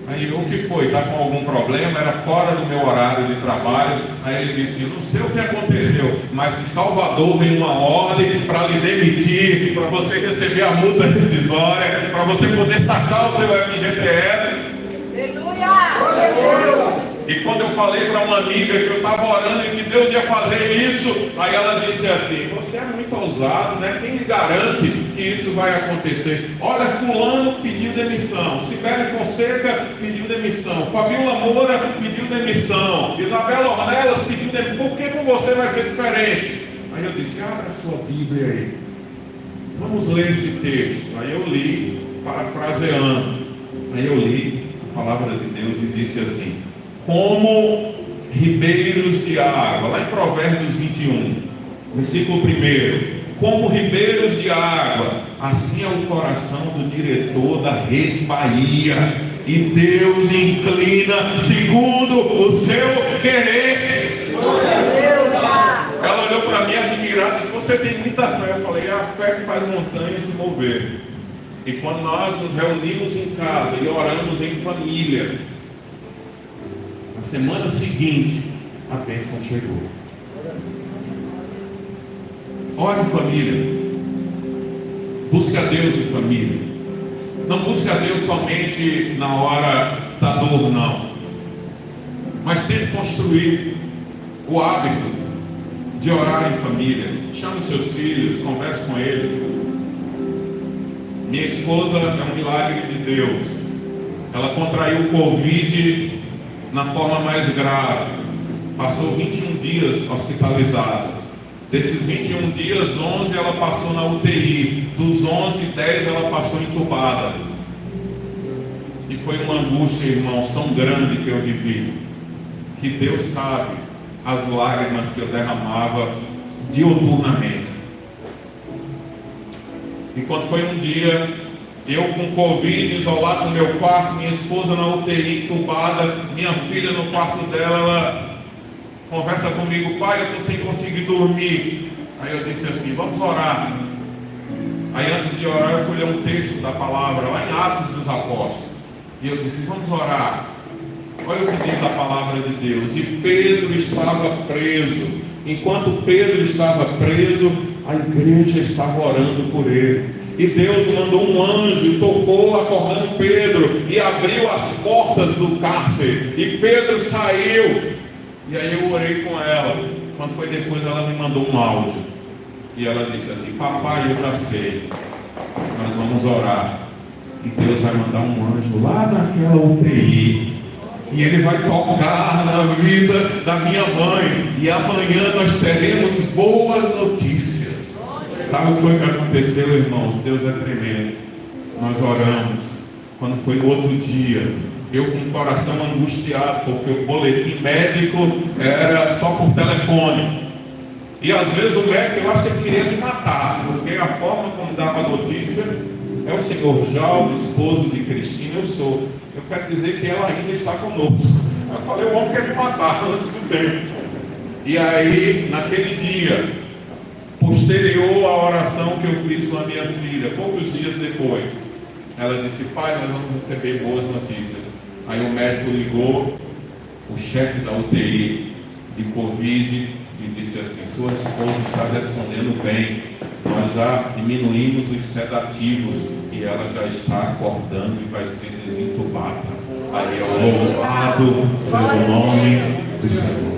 Aí: o que foi? Está com algum problema? Era fora do meu horário de trabalho. Aí ele disse: eu não sei o que aconteceu, mas de Salvador vem uma ordem para lhe demitir, para você receber a multa rescisória, para você poder sacar o seu FGTS. Aleluia! E quando eu falei para uma amiga que eu estava orando e que Deus ia fazer isso, aí ela disse assim: você é muito ousado, né? Quem lhe garante que isso vai acontecer? Olha, fulano pediu demissão, Sibeli Fonseca pediu demissão, Fabiola Moura pediu demissão, Isabela Ornelas pediu demissão. Por que com você vai ser diferente? Aí eu disse: abra a sua Bíblia aí, vamos ler esse texto. Aí eu li, parafraseando. Aí eu li a palavra de Deus e disse assim: como ribeiros de água, lá em Provérbios 21, versículo 1, como ribeiros de água, assim é o coração do diretor da Rede Bahia, e Deus inclina segundo o seu querer. Ela olhou para mim admirada e disse: você tem muita fé. Eu falei: é a fé que faz montanhas se mover. E quando nós nos reunimos em casa e oramos em família, na semana seguinte, a bênção chegou. Ore em família. Busque a Deus em família. Não busque a Deus somente na hora da dor, não. Mas tente construir o hábito de orar em família. Chame os seus filhos, converse com eles. Minha esposa é um milagre de Deus. Ela contraiu o Covid na forma mais grave. Passou 21 dias hospitalizadas. Desses 21 dias, 11 ela passou na UTI. Dos 11, 10 ela passou entubada. E foi uma angústia, irmãos, tão grande que eu vivi, que Deus sabe as lágrimas que eu derramava diuturnamente. E quando foi um dia, eu com Covid, isolado no meu quarto, minha esposa na UTI, entubada, minha filha no quarto dela, ela conversa comigo: pai, eu estou sem conseguir dormir. Aí eu disse assim: vamos orar. Aí antes de orar eu fui ler um texto da palavra, lá em Atos dos Apóstolos. E eu disse: vamos orar. Olha o que diz a palavra de Deus. E Pedro estava preso. Enquanto Pedro estava preso, a igreja estava orando por ele. E Deus mandou um anjo e tocou, acordando Pedro, e abriu as portas do cárcere. E Pedro saiu. E aí eu orei com ela. Quando foi depois, ela me mandou um áudio. E ela disse assim: papai, eu já sei. Nós vamos orar. E Deus vai mandar um anjo lá naquela UTI. E ele vai tocar na vida da minha mãe. E amanhã nós teremos boas notícias. Sabe o que foi que aconteceu, irmãos? Deus é tremendo. Nós oramos. Quando foi no outro dia, eu com o coração angustiado, porque o boletim médico era só por telefone. E às vezes o médico, eu acho que ele queria me matar, porque a forma como dava a notícia é o senhor Jaldo, esposo de Cristina. Eu quero dizer que ela ainda está conosco. Eu falei: o homem quer me matar antes do tempo. E aí, naquele dia, posterior à oração que eu fiz com a minha filha, poucos dias depois, ela disse: pai, nós vamos receber boas notícias. Aí o médico ligou, o chefe da UTI de Covid, e disse assim: sua esposa está respondendo bem, nós já diminuímos os sedativos e ela já está acordando e vai ser desentubada. Aí eu: louvado seja o nome do Senhor.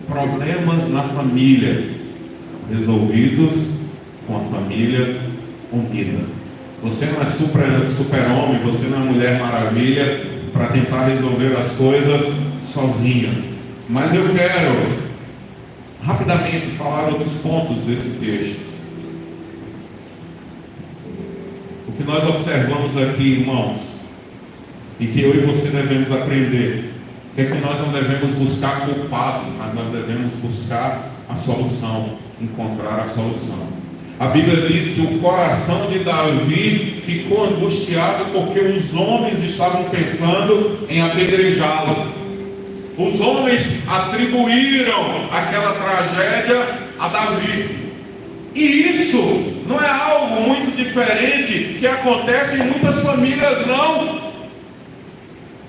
Problemas na família resolvidos com a família unida. Você não é super-homem, você não é Mulher Maravilha para tentar resolver as coisas sozinhas. Mas eu quero rapidamente falar outros pontos desse texto. O que nós observamos aqui, irmãos, e que eu e você devemos aprender, é que nós não devemos buscar culpados, mas nós devemos buscar a solução, encontrar a solução. A Bíblia diz que o coração de Davi ficou angustiado porque os homens estavam pensando em apedrejá-lo. Os homens atribuíram aquela tragédia a Davi. E isso não é algo muito diferente que acontece em muitas famílias, não.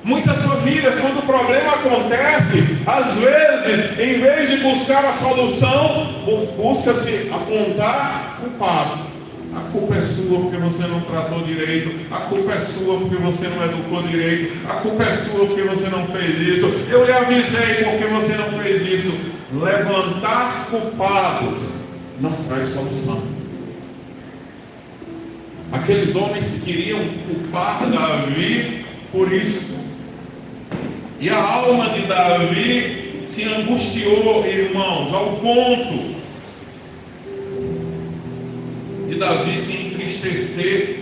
Muitas famílias, quando o problema acontece, às vezes, em vez de buscar a solução, busca-se apontar culpado. A culpa é sua porque você não tratou direito. A culpa é sua porque você não educou direito. A culpa é sua porque você não fez isso. Eu lhe avisei porque você não fez isso. Levantar culpados não traz solução. Aqueles homens que queriam culpar Davi por isso. E a alma de Davi se angustiou, irmãos, ao ponto de Davi se entristecer,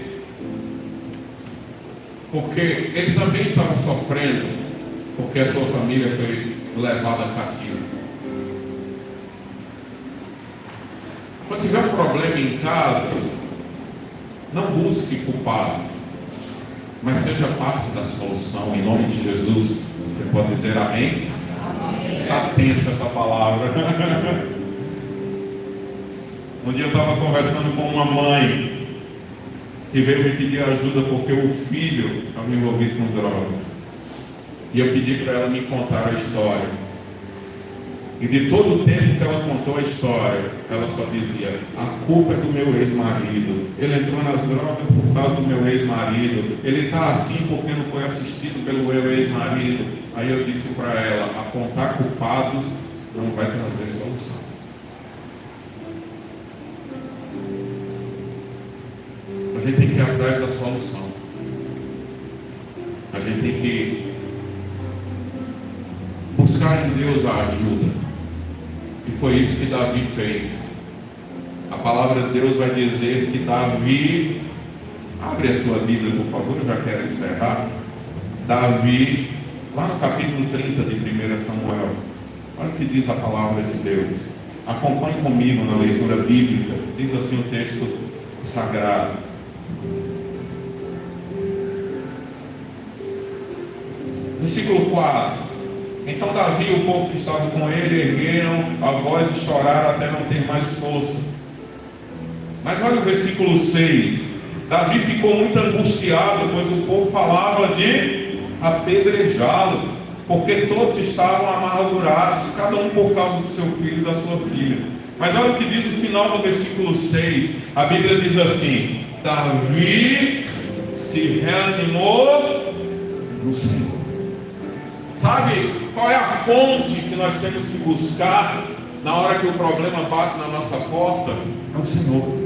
porque ele também estava sofrendo, porque a sua família foi levada cativa. Quando tiver um problema em casa, não busque culpados, mas seja parte da solução, em nome de Jesus. Você pode dizer amém? Está tensa essa palavra. Um dia eu estava conversando com uma mãe que veio me pedir ajuda porque o filho estava envolvido com drogas. E eu pedi para ela me contar a história. E de todo o tempo que ela contou a história, ela só dizia: a culpa é do meu ex-marido. Ele entrou nas drogas por causa do meu ex-marido. Ele está assim porque não foi assistido pelo meu ex-marido. Aí eu disse para ela: apontar culpados não vai trazer solução. A gente tem que ir atrás da solução. A gente tem que buscar em Deus a ajuda. E foi isso que Davi fez. A palavra de Deus vai dizer que Davi, abre a sua Bíblia por favor, eu já quero encerrar. Davi, lá no capítulo 30 de 1 Samuel, olha o que diz a palavra de Deus. Acompanhe comigo na leitura bíblica. Diz assim o texto sagrado: versículo 4. Então Davi e o povo que estava com ele ergueram a voz e choraram até não ter mais força. Mas olha o versículo 6. Davi ficou muito angustiado, pois o povo falava de apedrejá-lo, porque todos estavam amargurados, cada um por causa do seu filho e da sua filha. Mas olha o que diz o final do versículo 6. A Bíblia diz assim: Davi se reanimou no Senhor. Sabe qual é a fonte que nós temos que buscar na hora que o problema bate na nossa porta? É o Senhor.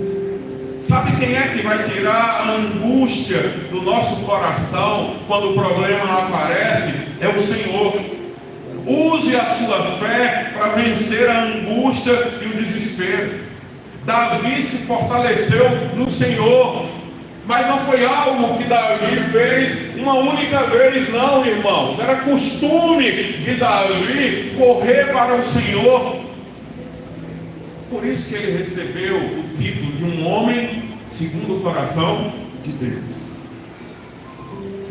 Sabe quem é que vai tirar a angústia do nosso coração quando o problema aparece? É o Senhor. Use a sua fé para vencer a angústia e o desespero. Davi se fortaleceu no Senhor. Mas não foi algo que Davi fez uma única vez, não, irmãos. Era costume de Davi correr para o Senhor. Por isso que ele recebeu o título de um homem segundo o coração de Deus.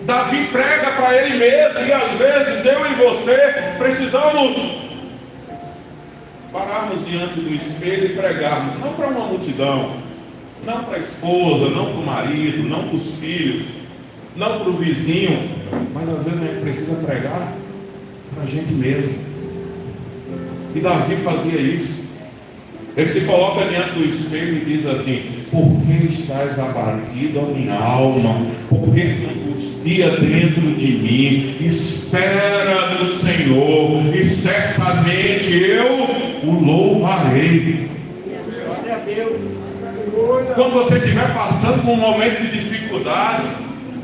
Davi prega para ele mesmo, e às vezes eu e você precisamos pararmos diante do espelho e pregarmos, não para uma multidão, não para a esposa, não para o marido, não para os filhos, não para o vizinho, mas às vezes a gente precisa pregar para a gente mesmo. E Davi fazia isso. Ele se coloca diante do espelho e diz assim: por que estás abatido, a minha alma? Por que te angustia dentro de mim? Espera no Senhor, e certamente eu o louvarei. Glória a Deus. Quando você estiver passando por um momento de dificuldade,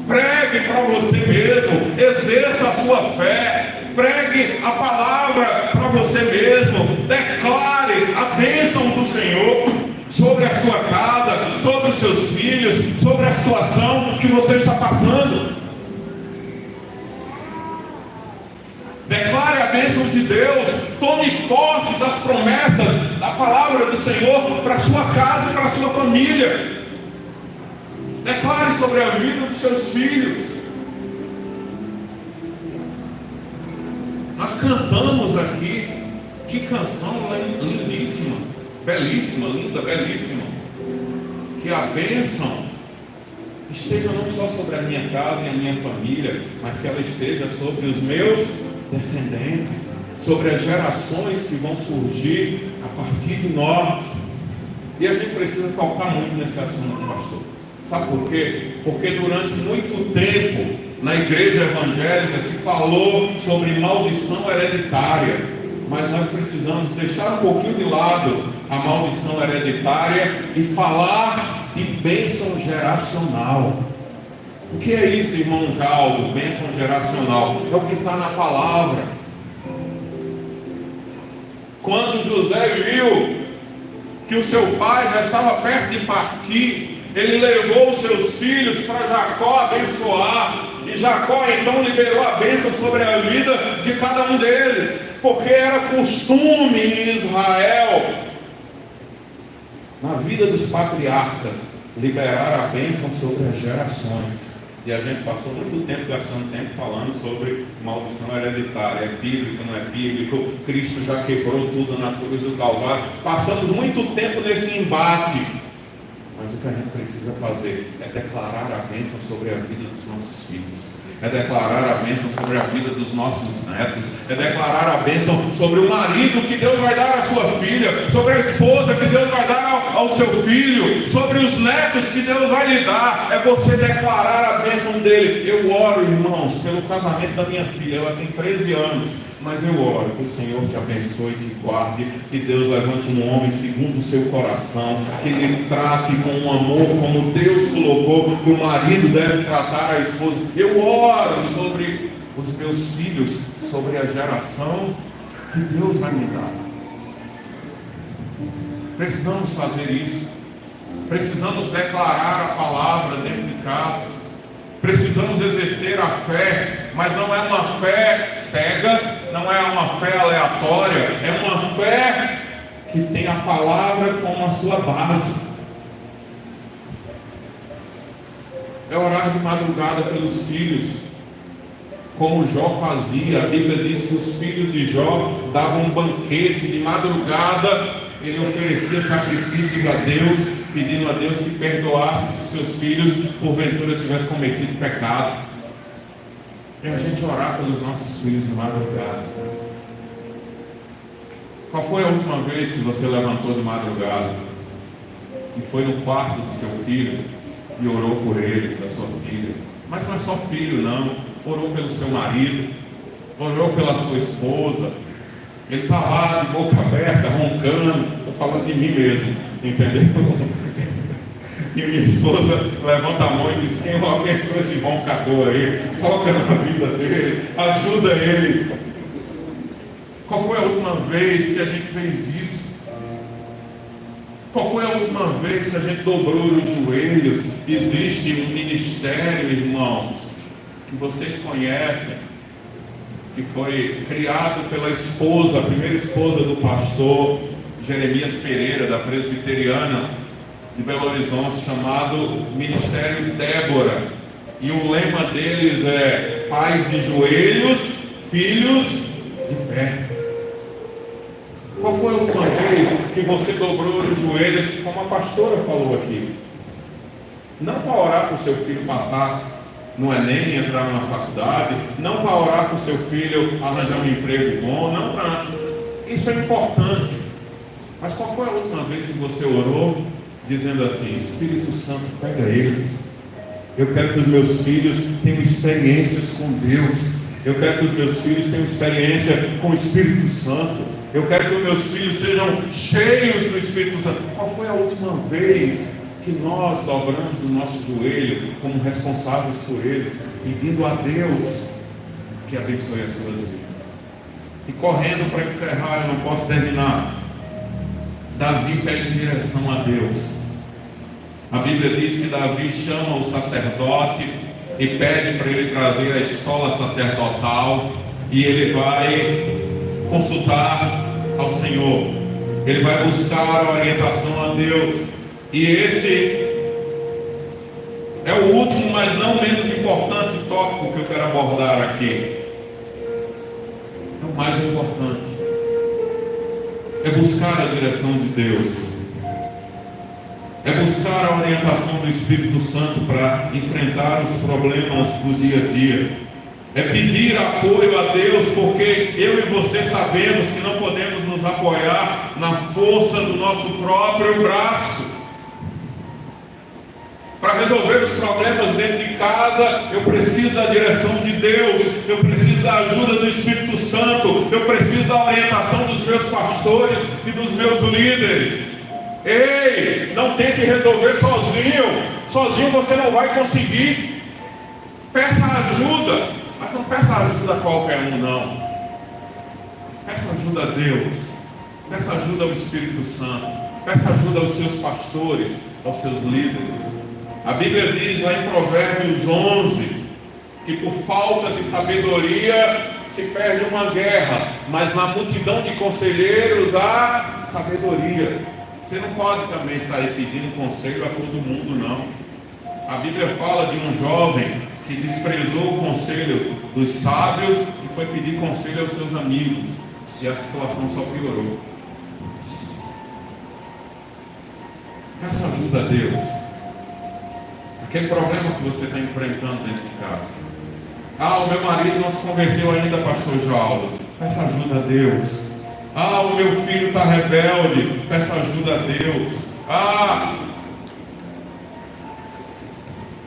pregue para você mesmo, exerça a sua fé, pregue a palavra para você mesmo, declare a bênção do Senhor sobre a sua casa, sobre os seus filhos, sobre a situação que você está passando. Declare a bênção de Deus, tome posse das promessas da palavra do Senhor para a sua casa e para a sua família. Declare sobre a vida dos seus filhos. Nós cantamos aqui, que canção lindíssima, belíssima, linda, belíssima. Que a bênção esteja não só sobre a minha casa e a minha família, mas que ela esteja sobre os meus descendentes, sobre as gerações que vão surgir a partir de nós. E a gente precisa tocar muito nesse assunto, pastor. Sabe por quê? Porque durante muito tempo, na igreja evangélica, se falou sobre maldição hereditária. Mas nós precisamos deixar um pouquinho de lado a maldição hereditária e falar de bênção geracional. O que é isso, irmão Jaldo? Bênção geracional. É o que está na palavra. Quando José viu que o seu pai já estava perto de partir, ele levou os seus filhos para Jacó abençoar. E Jacó então liberou a bênção sobre a vida de cada um deles. Porque era costume em Israel, na vida dos patriarcas, liberar a bênção sobre as gerações. E a gente passou muito tempo gastando tempo falando sobre maldição hereditária. É bíblico, não é bíblico? Cristo já quebrou tudo na cruz do Calvário. Passamos muito tempo nesse embate. Mas o que a gente precisa fazer é declarar a bênção sobre a vida dos nossos filhos. É declarar a bênção sobre a vida dos nossos netos. É declarar a bênção sobre o marido que Deus vai dar à sua filha, sobre a esposa que Deus vai dar ao seu filho, sobre os netos que Deus vai lhe dar. É você declarar a bênção dele. Eu oro, irmãos, pelo casamento da minha filha. Ela tem 13 anos. Mas eu oro que o Senhor te abençoe e te guarde, que Deus levante um homem segundo o seu coração, que ele trate com um amor como Deus colocou, que o marido deve tratar a esposa. Eu oro sobre os meus filhos, sobre a geração que Deus vai me dar. Precisamos fazer isso. Precisamos declarar a palavra dentro de casa. Precisamos exercer a fé, mas não é uma fé cega, não é uma fé aleatória, é uma fé que tem a palavra como a sua base. É orar de madrugada pelos filhos, como Jó fazia. A Bíblia diz que os filhos de Jó davam um banquete de madrugada, ele oferecia sacrifícios a Deus, pedindo a Deus que perdoasse se seus filhos porventura tivessem cometido pecado. É a gente orar pelos nossos filhos de madrugada. Qual foi a última vez que você levantou de madrugada e foi no quarto do seu filho e orou por ele, da sua filha? Mas não é só filho, não. Orou pelo seu marido, orou pela sua esposa. Ele está lá de boca aberta, roncando. Estou falando de mim mesmo, entendeu? E minha esposa levanta a mão e diz: Senhor, abençoa esse roncador aí, toca na vida dele, ajuda ele. Qual foi a última vez que a gente fez isso? Qual foi a última vez que a gente dobrou os joelhos? Existe um ministério, irmãos, que vocês conhecem, que foi criado pela esposa, a primeira esposa do pastor Jeremias Pereira, da Presbiteriana de Belo Horizonte, chamado Ministério Débora. E o lema deles é: pais de joelhos, filhos de pé. Qual foi a última vez que você dobrou os joelhos, como a pastora falou aqui? Não para orar para o seu filho passar no Enem, entrar na faculdade, não para orar para o seu filho arranjar um emprego bom, não para... Isso é importante. Mas qual foi a última vez que você orou dizendo assim: Espírito Santo, pega eles. Eu quero que os meus filhos tenham experiências com Deus. Eu quero que os meus filhos tenham experiência com o Espírito Santo. Eu quero que os meus filhos sejam cheios do Espírito Santo. Qual foi a última vez que nós dobramos o nosso joelho como responsáveis por eles, pedindo a Deus que abençoe as suas vidas? E correndo para encerrar, eu não posso terminar. Davi pede direção a Deus. A Bíblia diz que Davi chama o sacerdote e pede para ele trazer a escola sacerdotal, e ele vai consultar ao Senhor. Ele vai buscar a orientação a Deus. E esse é o último, mas não menos importante tópico que eu quero abordar aqui. É o mais importante. É buscar a direção de Deus. É buscar a orientação do Espírito Santo para enfrentar os problemas do dia a dia. É pedir apoio a Deus, porque eu e você sabemos que não podemos nos nos apoiar na força do nosso próprio braço. Para resolver os problemas dentro de casa, eu preciso da direção de Deus, eu preciso da ajuda do Espírito Santo, eu preciso da orientação dos meus pastores e dos meus líderes. Ei, não tente resolver sozinho, sozinho você não vai conseguir. Peça ajuda, mas não peça ajuda a qualquer um, não. Peça ajuda a Deus, peça ajuda ao Espírito Santo, peça ajuda aos seus pastores, aos seus líderes. A Bíblia diz lá em Provérbios 11, que por falta de sabedoria se perde uma guerra, mas na multidão de conselheiros há sabedoria. Você não pode também sair pedindo conselho a todo mundo, não. A Bíblia fala de um jovem que desprezou o conselho dos sábios e foi pedir conselho aos seus amigos, e a situação só piorou. Peça ajuda a Deus. Aquele problema que você está enfrentando dentro de casa. O meu marido não se converteu ainda, pastor João. Peça ajuda a Deus. O meu filho está rebelde. Peça ajuda a Deus.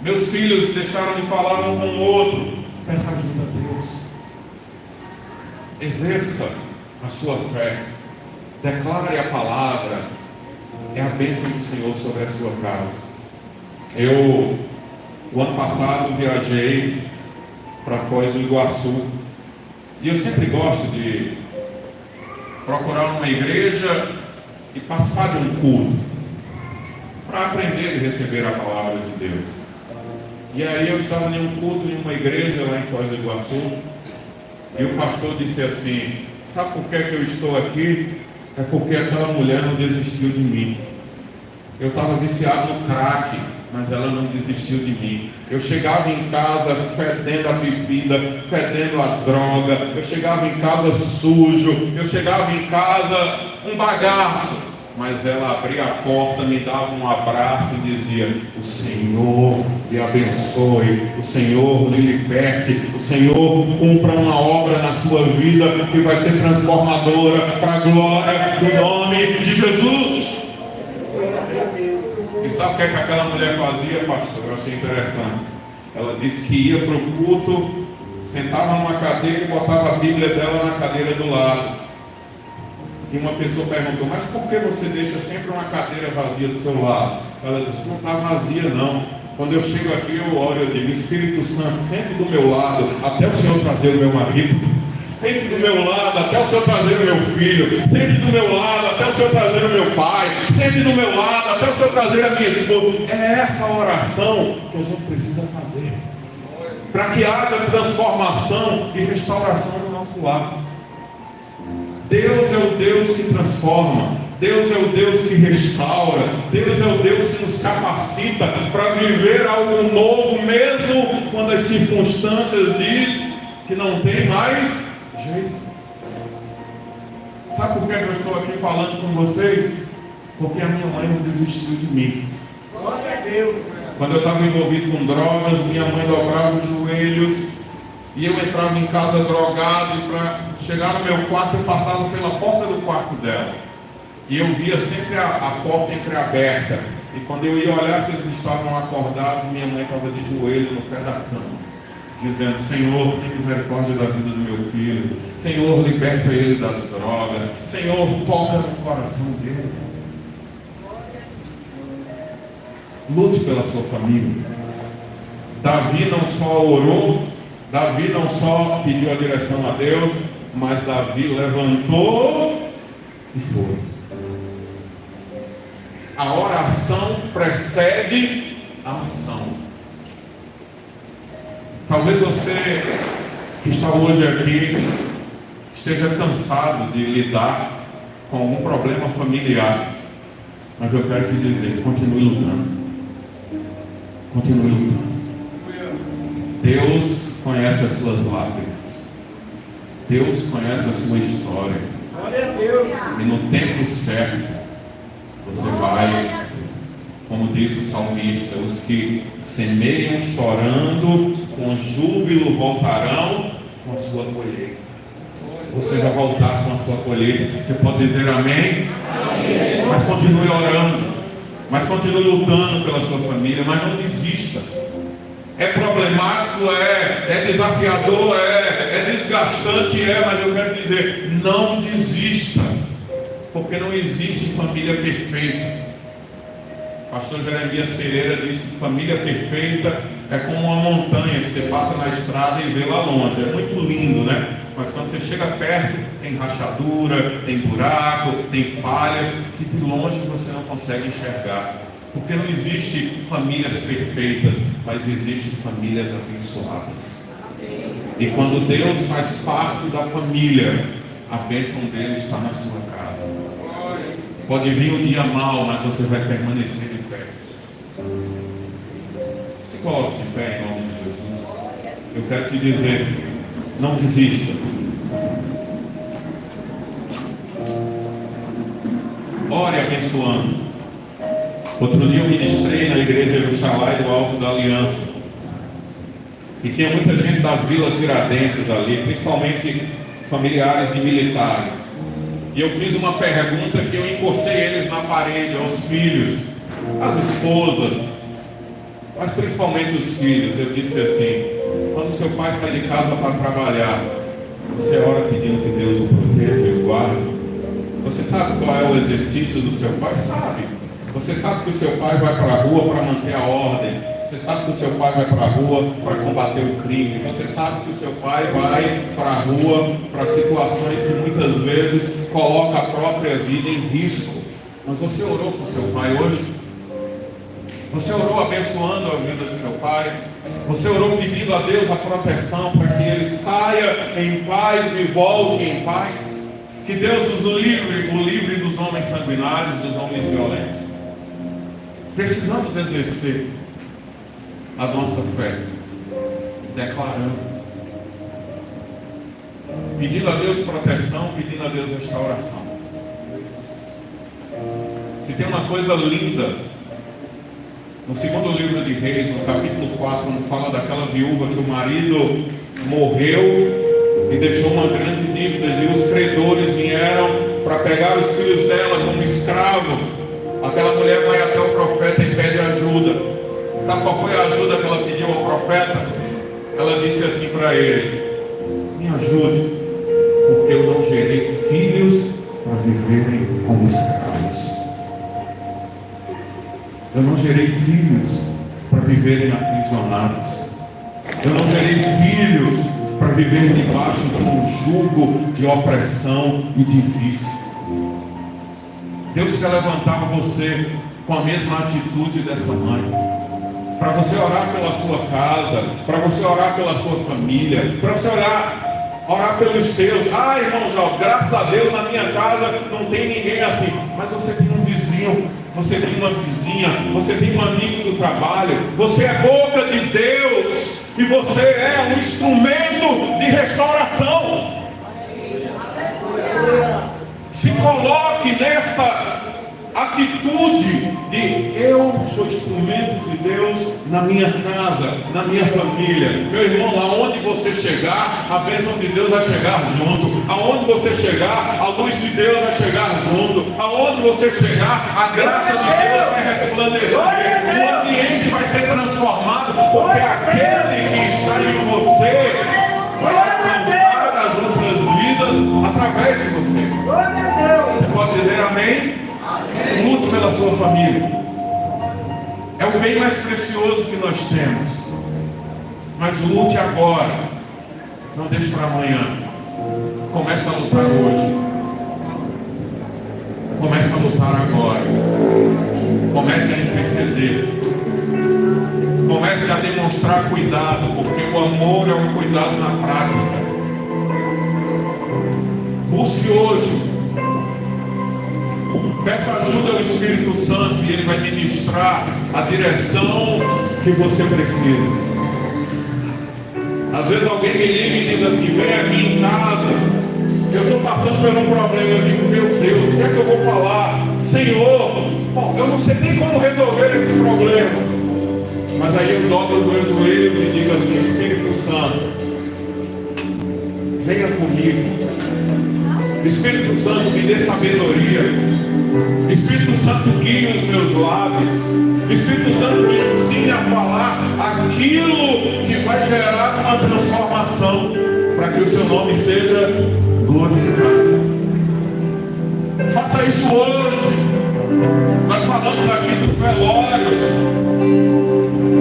Meus filhos deixaram de falar um com o outro. Peça ajuda a Deus. Exerça a sua fé. Declare a palavra. É a bênção do Senhor sobre a sua casa. O ano passado, viajei para Foz do Iguaçu. E eu sempre gosto de procurar uma igreja e participar de um culto, para aprender e receber a palavra de Deus. E aí eu estava em um culto em uma igreja lá em Foz do Iguaçu, e o pastor disse assim: sabe por que eu estou aqui? É porque aquela mulher não desistiu de mim. Eu estava viciado no crack, mas ela não desistiu de mim. Eu chegava em casa fedendo a bebida, fedendo a droga. Eu chegava em casa sujo. Eu chegava em casa um bagaço. Mas ela abria a porta, me dava um abraço e dizia: o Senhor lhe abençoe, o Senhor lhe liberte, o Senhor cumpra uma obra na sua vida que vai ser transformadora para a glória do nome de Jesus. E sabe o que aquela mulher fazia, pastor? Eu achei interessante. Ela disse que ia para o culto, sentava numa cadeira e botava a Bíblia dela na cadeira do lado. E uma pessoa perguntou: mas por que você deixa sempre uma cadeira vazia do seu lado? Ela disse: não está vazia não. Quando eu chego aqui eu oro, eu digo: Espírito Santo, sente do meu lado até o Senhor trazer o meu marido. Sente do meu lado até o Senhor trazer o meu filho. Sente do meu lado até o Senhor trazer o meu pai. Sente do meu lado até o Senhor trazer a minha esposa. É essa oração que a gente precisa fazer, para que haja transformação e restauração no nosso lar. Deus é o Deus que transforma. Deus é o Deus que restaura. Deus é o Deus que nos capacita para viver algo novo, mesmo quando as circunstâncias dizem que não tem mais jeito. Sabe por que eu estou aqui falando com vocês? Porque a minha mãe não desistiu de mim. Glória a Deus. Quando eu estava envolvido com drogas, minha mãe dobrava os joelhos e eu entrava em casa drogado, e para chegar no meu quarto eu passava pela porta do quarto dela e eu via sempre a porta entreaberta, e quando eu ia olhar se eles estavam acordados, minha mãe estava de joelho no pé da cama, dizendo: Senhor, tem misericórdia da vida do meu filho, Senhor, liberta ele das drogas, Senhor, toca no coração dele. Lute pela sua família. Davi não só orou, Davi não só pediu a direção a Deus, mas Davi levantou e foi. A oração precede a ação. Talvez você que está hoje aqui esteja cansado de lidar com algum problema familiar, mas eu quero te dizer: continue lutando. Continue lutando. Deus conhece as suas lágrimas. Deus conhece a sua história. Glória a Deus. E no tempo certo, você vai, como diz o salmista: os que semeiam chorando, com júbilo voltarão com a sua colheita. você vai voltar com a sua colheita. Você pode dizer amém? Mas continue orando, mas continue lutando pela sua família, mas não desista. É problemático, é desafiador, é desgastante, mas eu quero dizer, não desista, porque não existe família perfeita. Pastor Jeremias Pereira disse que família perfeita é como uma montanha que você passa na estrada e vê lá longe. É muito lindo, né? Mas quando você chega perto, tem rachadura, tem buraco, tem falhas que de longe você não consegue enxergar. Porque não existe famílias perfeitas, mas existem famílias abençoadas. E quando Deus faz parte da família, a bênção dele está na sua casa. Pode vir um dia mal, mas você vai permanecer de pé. Se coloque de pé em nome de Jesus. Eu quero te dizer, não desista. Ore abençoando. Outro dia eu ministrei na igreja Jerusalém do Alto da Aliança. E tinha muita gente da Vila Tiradentes ali, principalmente familiares de militares. E eu fiz uma pergunta que eu encostei eles na parede, aos filhos, às esposas, mas principalmente os filhos. Eu disse assim: quando seu pai sai de casa para trabalhar, você ora pedindo que Deus o proteja e o guarde? Você sabe qual é o exercício do seu pai? Sabe. Você sabe que o seu pai vai para a rua para manter a ordem. Você sabe que o seu pai vai para a rua para combater o crime. Você sabe que o seu pai vai para a rua para situações que muitas vezes coloca a própria vida em risco. Mas você orou com seu pai hoje? Você orou abençoando a vida de seu pai? Você orou pedindo a Deus a proteção para que ele saia em paz e volte em paz? Que Deus nos livre dos homens sanguinários, dos homens violentos. Precisamos exercer a nossa fé, declarando, pedindo a Deus proteção, pedindo a Deus restauração. Se tem uma coisa linda no segundo livro de Reis, no capítulo 4, quando fala daquela viúva que o marido morreu e deixou uma grande dívida, e os credores vieram para pegar os filhos dela como escravo. Aquela mulher vai até o profeta e pede ajuda. Sabe qual foi a ajuda que ela pediu ao profeta? Ela disse assim para ele: me ajude, porque eu não gerei filhos para viverem como escravos. Eu não gerei filhos para viverem aprisionados. Eu não gerei filhos para viver debaixo de um jugo de opressão e de vício. Deus quer levantar você com a mesma atitude dessa mãe, para você orar pela sua casa, para você orar pela sua família, para você orar pelos seus. Irmão João, graças a Deus na minha casa não tem ninguém assim. Mas você tem um vizinho, você tem uma vizinha, você tem um amigo do trabalho. Você é boca de Deus e você é um instrumento de restauração. Se coloque nessa atitude de eu sou instrumento de Deus na minha casa, na minha família. Meu irmão, aonde você chegar, a bênção de Deus vai chegar junto. Aonde você chegar, a luz de Deus vai chegar junto. Aonde você chegar, a graça de Deus vai resplandecer. O ambiente vai ser transformado, porque aquele que está em você vai alcançar as outras vidas através de você. Você pode dizer amém? Lute pela sua família. É o bem mais precioso que nós temos. Mas lute agora. Não deixe para amanhã. Comece a lutar hoje. Comece a lutar agora. Comece a interceder. Comece a demonstrar cuidado, porque o amor é um cuidado na prática. Busque hoje. Peça ajuda ao Espírito Santo e Ele vai ministrar a direção que você precisa. Às vezes alguém me liga e diz assim: vem aqui em casa, eu estou passando por um problema. Eu digo: meu Deus, o que é que eu vou falar? Senhor, bom, eu não sei nem como resolver esse problema. Mas aí eu dobro os meus joelhos e digo assim: Espírito Santo, venha comigo. Espírito Santo, me dê sabedoria. Espírito Santo, guie os meus lábios. Espírito Santo, me ensine a falar aquilo que vai gerar uma transformação, para que o seu nome seja glorificado. Faça isso hoje. Nós falamos aqui dos velórios.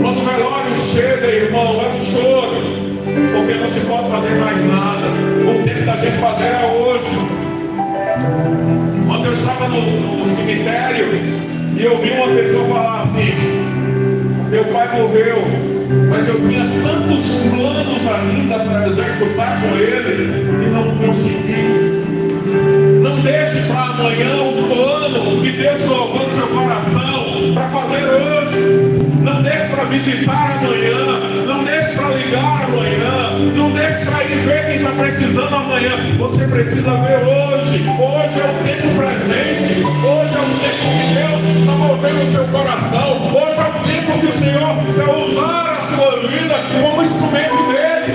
Quando o velório chega, irmão, é um choro, porque não se pode fazer mais nada. O tempo da gente fazer é hoje. Ontem eu estava no cemitério e eu vi uma pessoa falar assim: meu pai morreu, mas eu tinha tantos planos ainda para executar com ele e não consegui. Não deixe para amanhã um plano que Deus colocou no seu coração para fazer hoje. Não deixe para visitar amanhã. Não deixe para ligar amanhã. Não deixe para ir ver quem está precisando amanhã. Você precisa ver hoje. Hoje é o tempo presente. Hoje é o tempo que Deus está movendo o seu coração. Hoje é o tempo que o Senhor quer usar a sua vida como instrumento dele.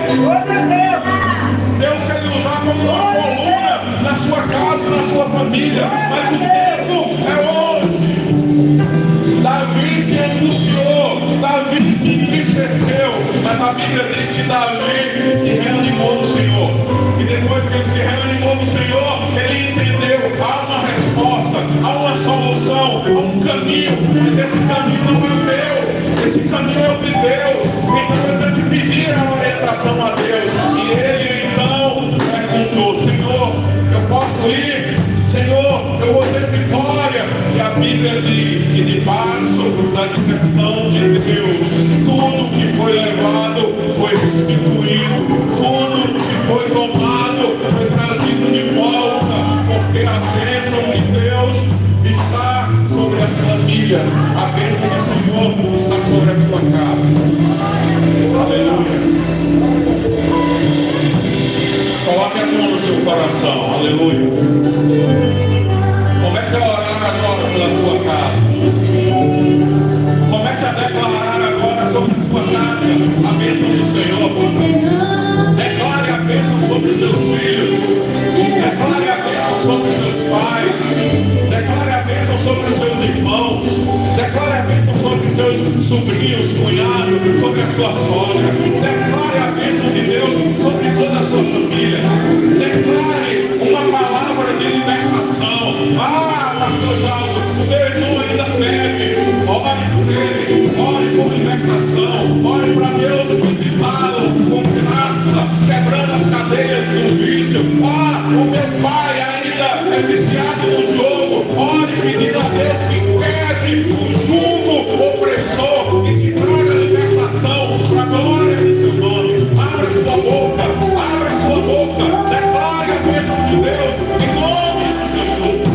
Deus quer lhe usar como uma coluna na sua casa, na sua família. Mas o tempo é hoje. Davi se angustiou, Davi se entristeceu, mas a Bíblia diz que Davi se reanimou no Senhor. E depois que ele se reanimou no Senhor, ele entendeu: há uma resposta, há uma solução, há um caminho, mas esse caminho não é o meu, esse caminho é o de Deus. Então eu tenho que pedir a orientação a Deus. E ele então perguntou: Senhor, eu posso ir? Senhor, eu vou ter vitória. E a Bíblia diz que debaixo da direção de Deus, tudo que foi levado foi restituído, tudo que foi tomado foi trazido de volta, porque a bênção de Deus está sobre as famílias, a bênção do Senhor está sobre a sua casa. Aleluia. Coloque a mão no seu coração. Aleluia. Comece a orar agora pela sua casa. Comece a declarar agora sobre a sua casa a bênção do Senhor. Declare a bênção sobre os seus filhos. Declare a bênção sobre os seus pais. Declare a bênção sobre os seus irmãos. Declare a bênção sobre os seus sobrinhos, cunhados, sobre a sua sogra. Declare a bênção de Deus sobre toda a sua família. Declare uma palavra de libertação. Pastor Jaldo, o meu irmão ainda bebe. Ore por ele, ore por libertação. Ore para Deus visitá-lo com graça, quebrando as cadeias do vício. O meu pai ainda é viciado no jogo. Ore pedindo a Deus que quebre o jugo opressor e que traga libertação para a glória do seu nome. Abra sua boca, abra sua boca. Declare a bênção de Deus em nome de Jesus.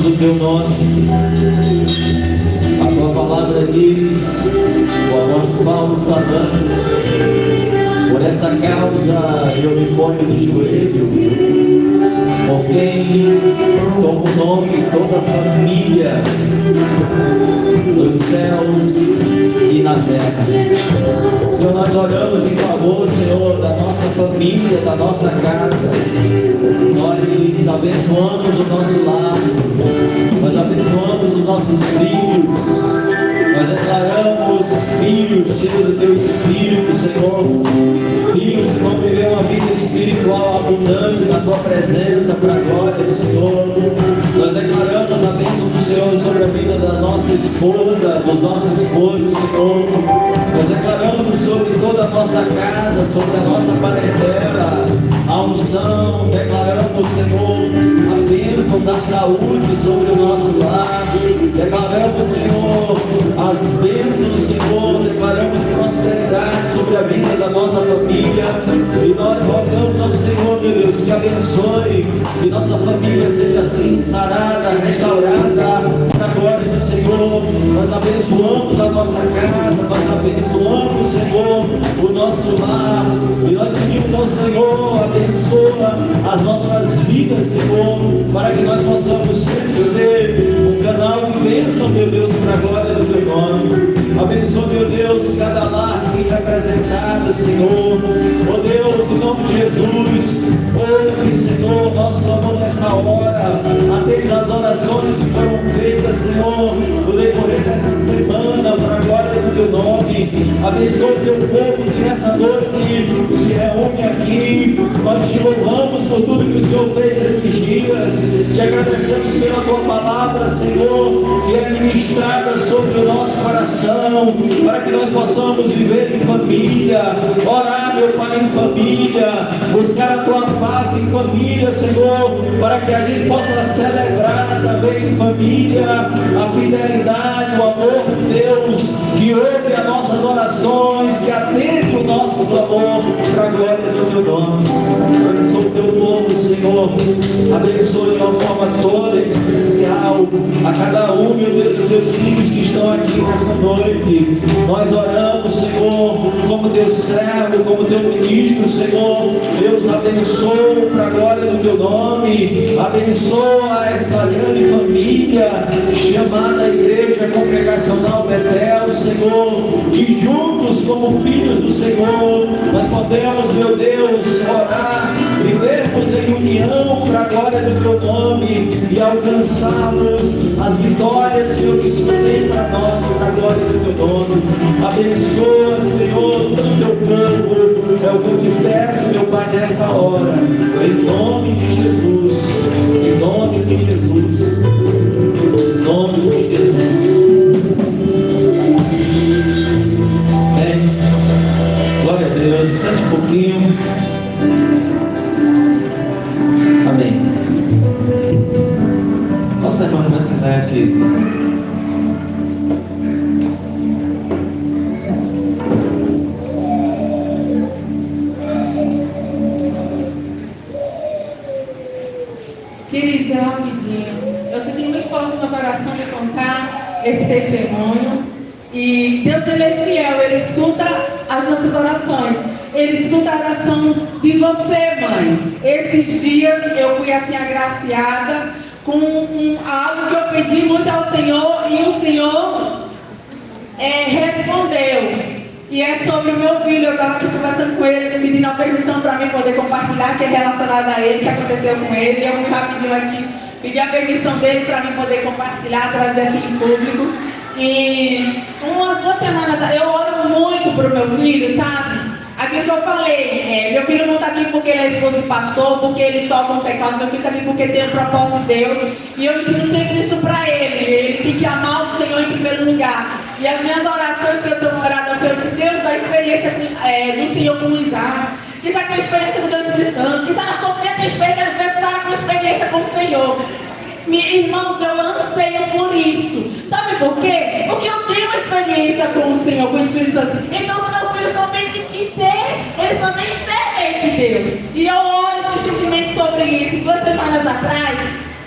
O teu nome, a tua palavra diz, o apóstolo Paulo falando, por essa causa eu me ponho de joelho, por quem toma o nome toda a família dos céus e na terra. Senhor, nós oramos em favor, Senhor, da nossa família, da nossa casa. Nós abençoamos o nosso lar, nós abençoamos os nossos filhos, nós declaramos filhos cheios do teu Espírito, Senhor, filhos que vão viver uma vida espiritual abundante na tua presença, para a glória do Senhor. Nós declaramos esposa, dos nossos esposos, Senhor. Nós declaramos sobre toda a nossa casa, sobre a nossa parentela, a unção, declaramos, Senhor, a bênção da saúde sobre o nosso lar, declaramos, Senhor, as bênçãos, Senhor, declaramos prosperidade sobre a vida da nossa família, e nós rogamos ao Senhor, meu Deus, que abençoe, que nossa família seja assim, sarada, restaurada, para a glória do Senhor. Nós abençoamos a nossa casa, nós abençoamos, Senhor, o nosso lar, e nós pedimos ao Senhor, abençoa as nossas vidas, Senhor, para que nós possamos sempre ser um canal de bênção, meu Deus, para a glória do teu nome. Abençoa, meu Deus, cada lar aqui representado, Senhor. Oh Deus, em nome de Jesus, ouve, Senhor, nosso clamor nessa hora. Atende as orações que foram feitas, Senhor, no decorrer dessa semana, para a glória do teu nome. Abençoa o teu povo que nessa noite se reúne aqui. Nós te louvamos por tudo que o Senhor fez nesses dias. Te agradecemos pela tua palavra, Senhor, que é ministrada sobre o nosso coração, para que nós possamos viver em família, orar, meu Pai, em família, buscar a tua face em família, Senhor, para que a gente possa celebrar também em família a fidelidade, o amor de Deus, que ouve as nossas orações, que atende o nosso clamor para a glória do teu nome. Abençoa o teu povo, Senhor, abençoe de uma forma toda especial a cada um, meu Deus, dos teus filhos que estão aqui nessa noite. Nós oramos, Senhor, como teu servo, como teu ministro, Senhor. Deus, abençoa para a glória do teu nome, abençoa essa grande família chamada Igreja Congregacional Betel, Senhor, que juntos, como filhos do Senhor, nós podemos, meu Deus, orar, vivermos em união para a glória do teu nome e alcançarmos as vitórias, Senhor, que isso tem para nós, para a glória do teu nome. Abençoa, Senhor, todo o teu povo, é o que eu te peço, meu Pai, nessa hora, em nome de Jesus, em nome de Jesus, em nome de Jesus. Amém. Glória a Deus. Sente um pouquinho. Amém. Nossa irmã Marcinete, queridos, é rapidinho. Eu senti muito forte no meu coração de contar esse testemunho. E Deus, ele é fiel, ele escuta as nossas orações. Ele escuta a oração de você, mãe. Esses dias eu fui assim agraciada com algo que eu pedi muito ao Senhor e o Senhor respondeu. E é sobre o meu filho. Eu estava aqui conversando com ele, pedindo a permissão para mim poder compartilhar, que é relacionado a ele, que aconteceu com ele. Eu fui rapidinho aqui, pedi a permissão dele para mim poder compartilhar, trazer assim em público. E umas 2 semanas eu oro muito para o meu filho, sabe? Aquilo que eu falei, meu filho não está aqui porque ele é esposo de pastor, porque ele toca um teclado, meu filho está aqui porque tem um propósito de Deus. E eu ensino sempre isso para ele. Ele tem que amar o Senhor em primeiro lugar. E as minhas orações que eu tenho orado ao Senhor, Deus, da experiência do Senhor com o Isaac, que sabe com a experiência com o Deus Espírito Santo, que sabe a Sofia tem experiência com o Senhor. Irmãos, eu anseio por isso. Sabe por quê? Porque eu tenho uma experiência com o Senhor, com o Espírito Santo. Então os meus filhos também têm que ter, eles também servem de Deus. E eu oro suficientemente sobre isso. 2 semanas atrás,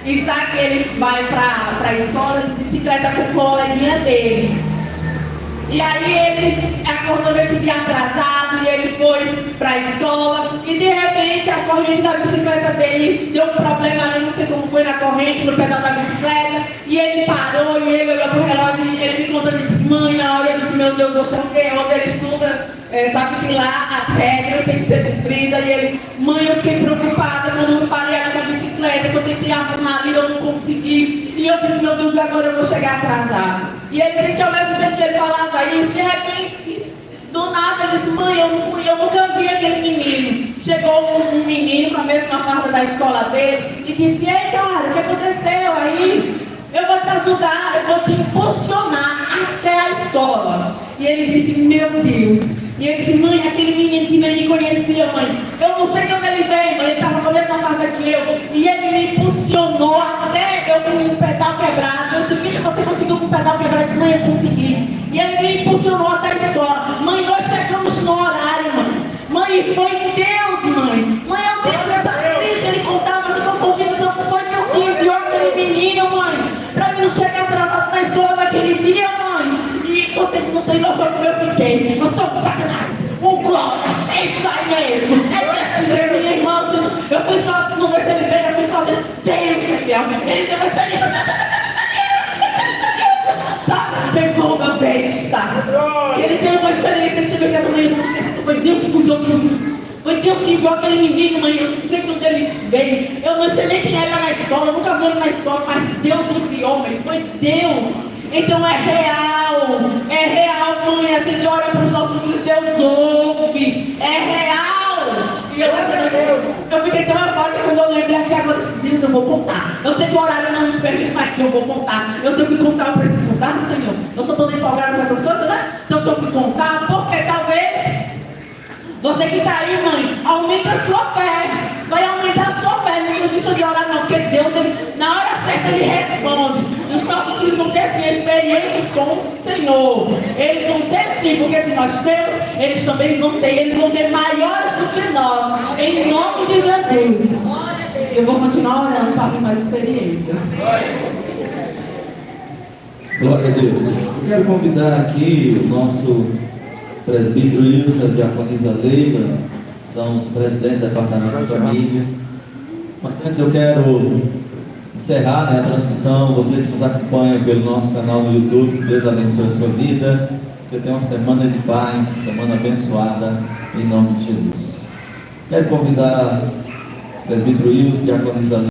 Isaac, ele vai para a escola de bicicleta com o coleguinha dele. E aí ele acordou nesse dia atrasado e ele foi para a escola e de repente a corrente da bicicleta dele deu um problema, eu não sei como foi na corrente, no pedal da bicicleta, e ele parou e ele olhou para o relógio e ele me contou e disse, mãe, na hora eu disse, meu Deus, eu chamei, onde ele estuda, sabe que lá as regras têm que ser cumpridas, e ele, mãe, eu fiquei preocupada quando eu parei ali na bicicleta, que eu tentei arrumar ali, eu não consegui, e eu disse, meu Deus, agora eu vou chegar atrasado. E ele disse que ao mesmo tempo que ele falava isso, de repente, do nada, ele disse, mãe, eu nunca vi aquele menino. Chegou um menino com a mesma farda da escola dele e disse, ei, cara, o que aconteceu aí? eu vou te ajudar, eu vou te impulsionar até a escola. E ele disse, meu Deus. E ele disse, mãe, aquele menino que nem me conhecia, mãe, eu não sei de onde ele veio, mas ele estava com a mesma fase que eu. E ele me impulsionou até eu com um pedal quebrado. Eu disse, filho, você conseguiu com o pedal quebrado? Eu disse, mãe, eu consegui. E ele me impulsionou até a escola. Mãe, nós chegamos no horário, mãe. Mãe, foi Deus, mãe. Mãe, eu tenho pensado nisso. Ele contava que eu convicção que foi Deus que enviou aquele menino, mãe, para mim não chegar atrasado na escola naquele dia, mãe. E vocês não têm noção como eu fiquei. Eu estou de sacanagem. O glória. É isso aí mesmo. É desse jeito, minha irmã. Eu fui só, não deixei ele ver, eu fui só dizendo, Deus é fiel. Ele deu uma experiência. Sabe? Pegou uma besta. Ele teve uma experiência, ele viu que essa mãe foi Deus que cuidou de mim. Foi Deus que enviou aquele menino, mãe. Eu não sei quando ele veio. Eu não sei nem quem era na escola, eu nunca vi ele na escola, mas Deus me criou, mãe. Foi Deus. Então é real, mãe. A gente ora para os nossos filhos, Deus ouve. É real. E eu fiquei tão apática quando eu lembrei que agora esses dias eu vou contar. Eu sei que o horário não nos permite, mas eu vou contar. Eu tenho que contar, eu preciso contar, Senhor. Eu só estou empolgada com essas coisas, né? Então eu tenho que contar, porque talvez você que está aí, mãe, aumenta a sua fé. Vai aumentar a sua fé. Não existe de orar, não, porque Deus, na hora certa, Ele responde. Os nossos filhos vão ter sim experiências com o Senhor. Eles vão ter sim, porque se nós temos, eles também vão ter. Eles vão ter maiores do que nós. Em nome de Jesus. Eu vou continuar orando para ter mais experiência. Glória a Deus. Eu quero convidar aqui o nosso presbítero Wilson, a diaconisa Leila, são os presidentes do Departamento de Família. Mas antes eu quero encerrar, a transmissão. Você que nos acompanha pelo nosso canal no YouTube, Deus abençoe a sua vida. Você tenha uma semana de paz, semana abençoada, em nome de Jesus. Quero convidar o presbítero Wilson, diaconisa Leila.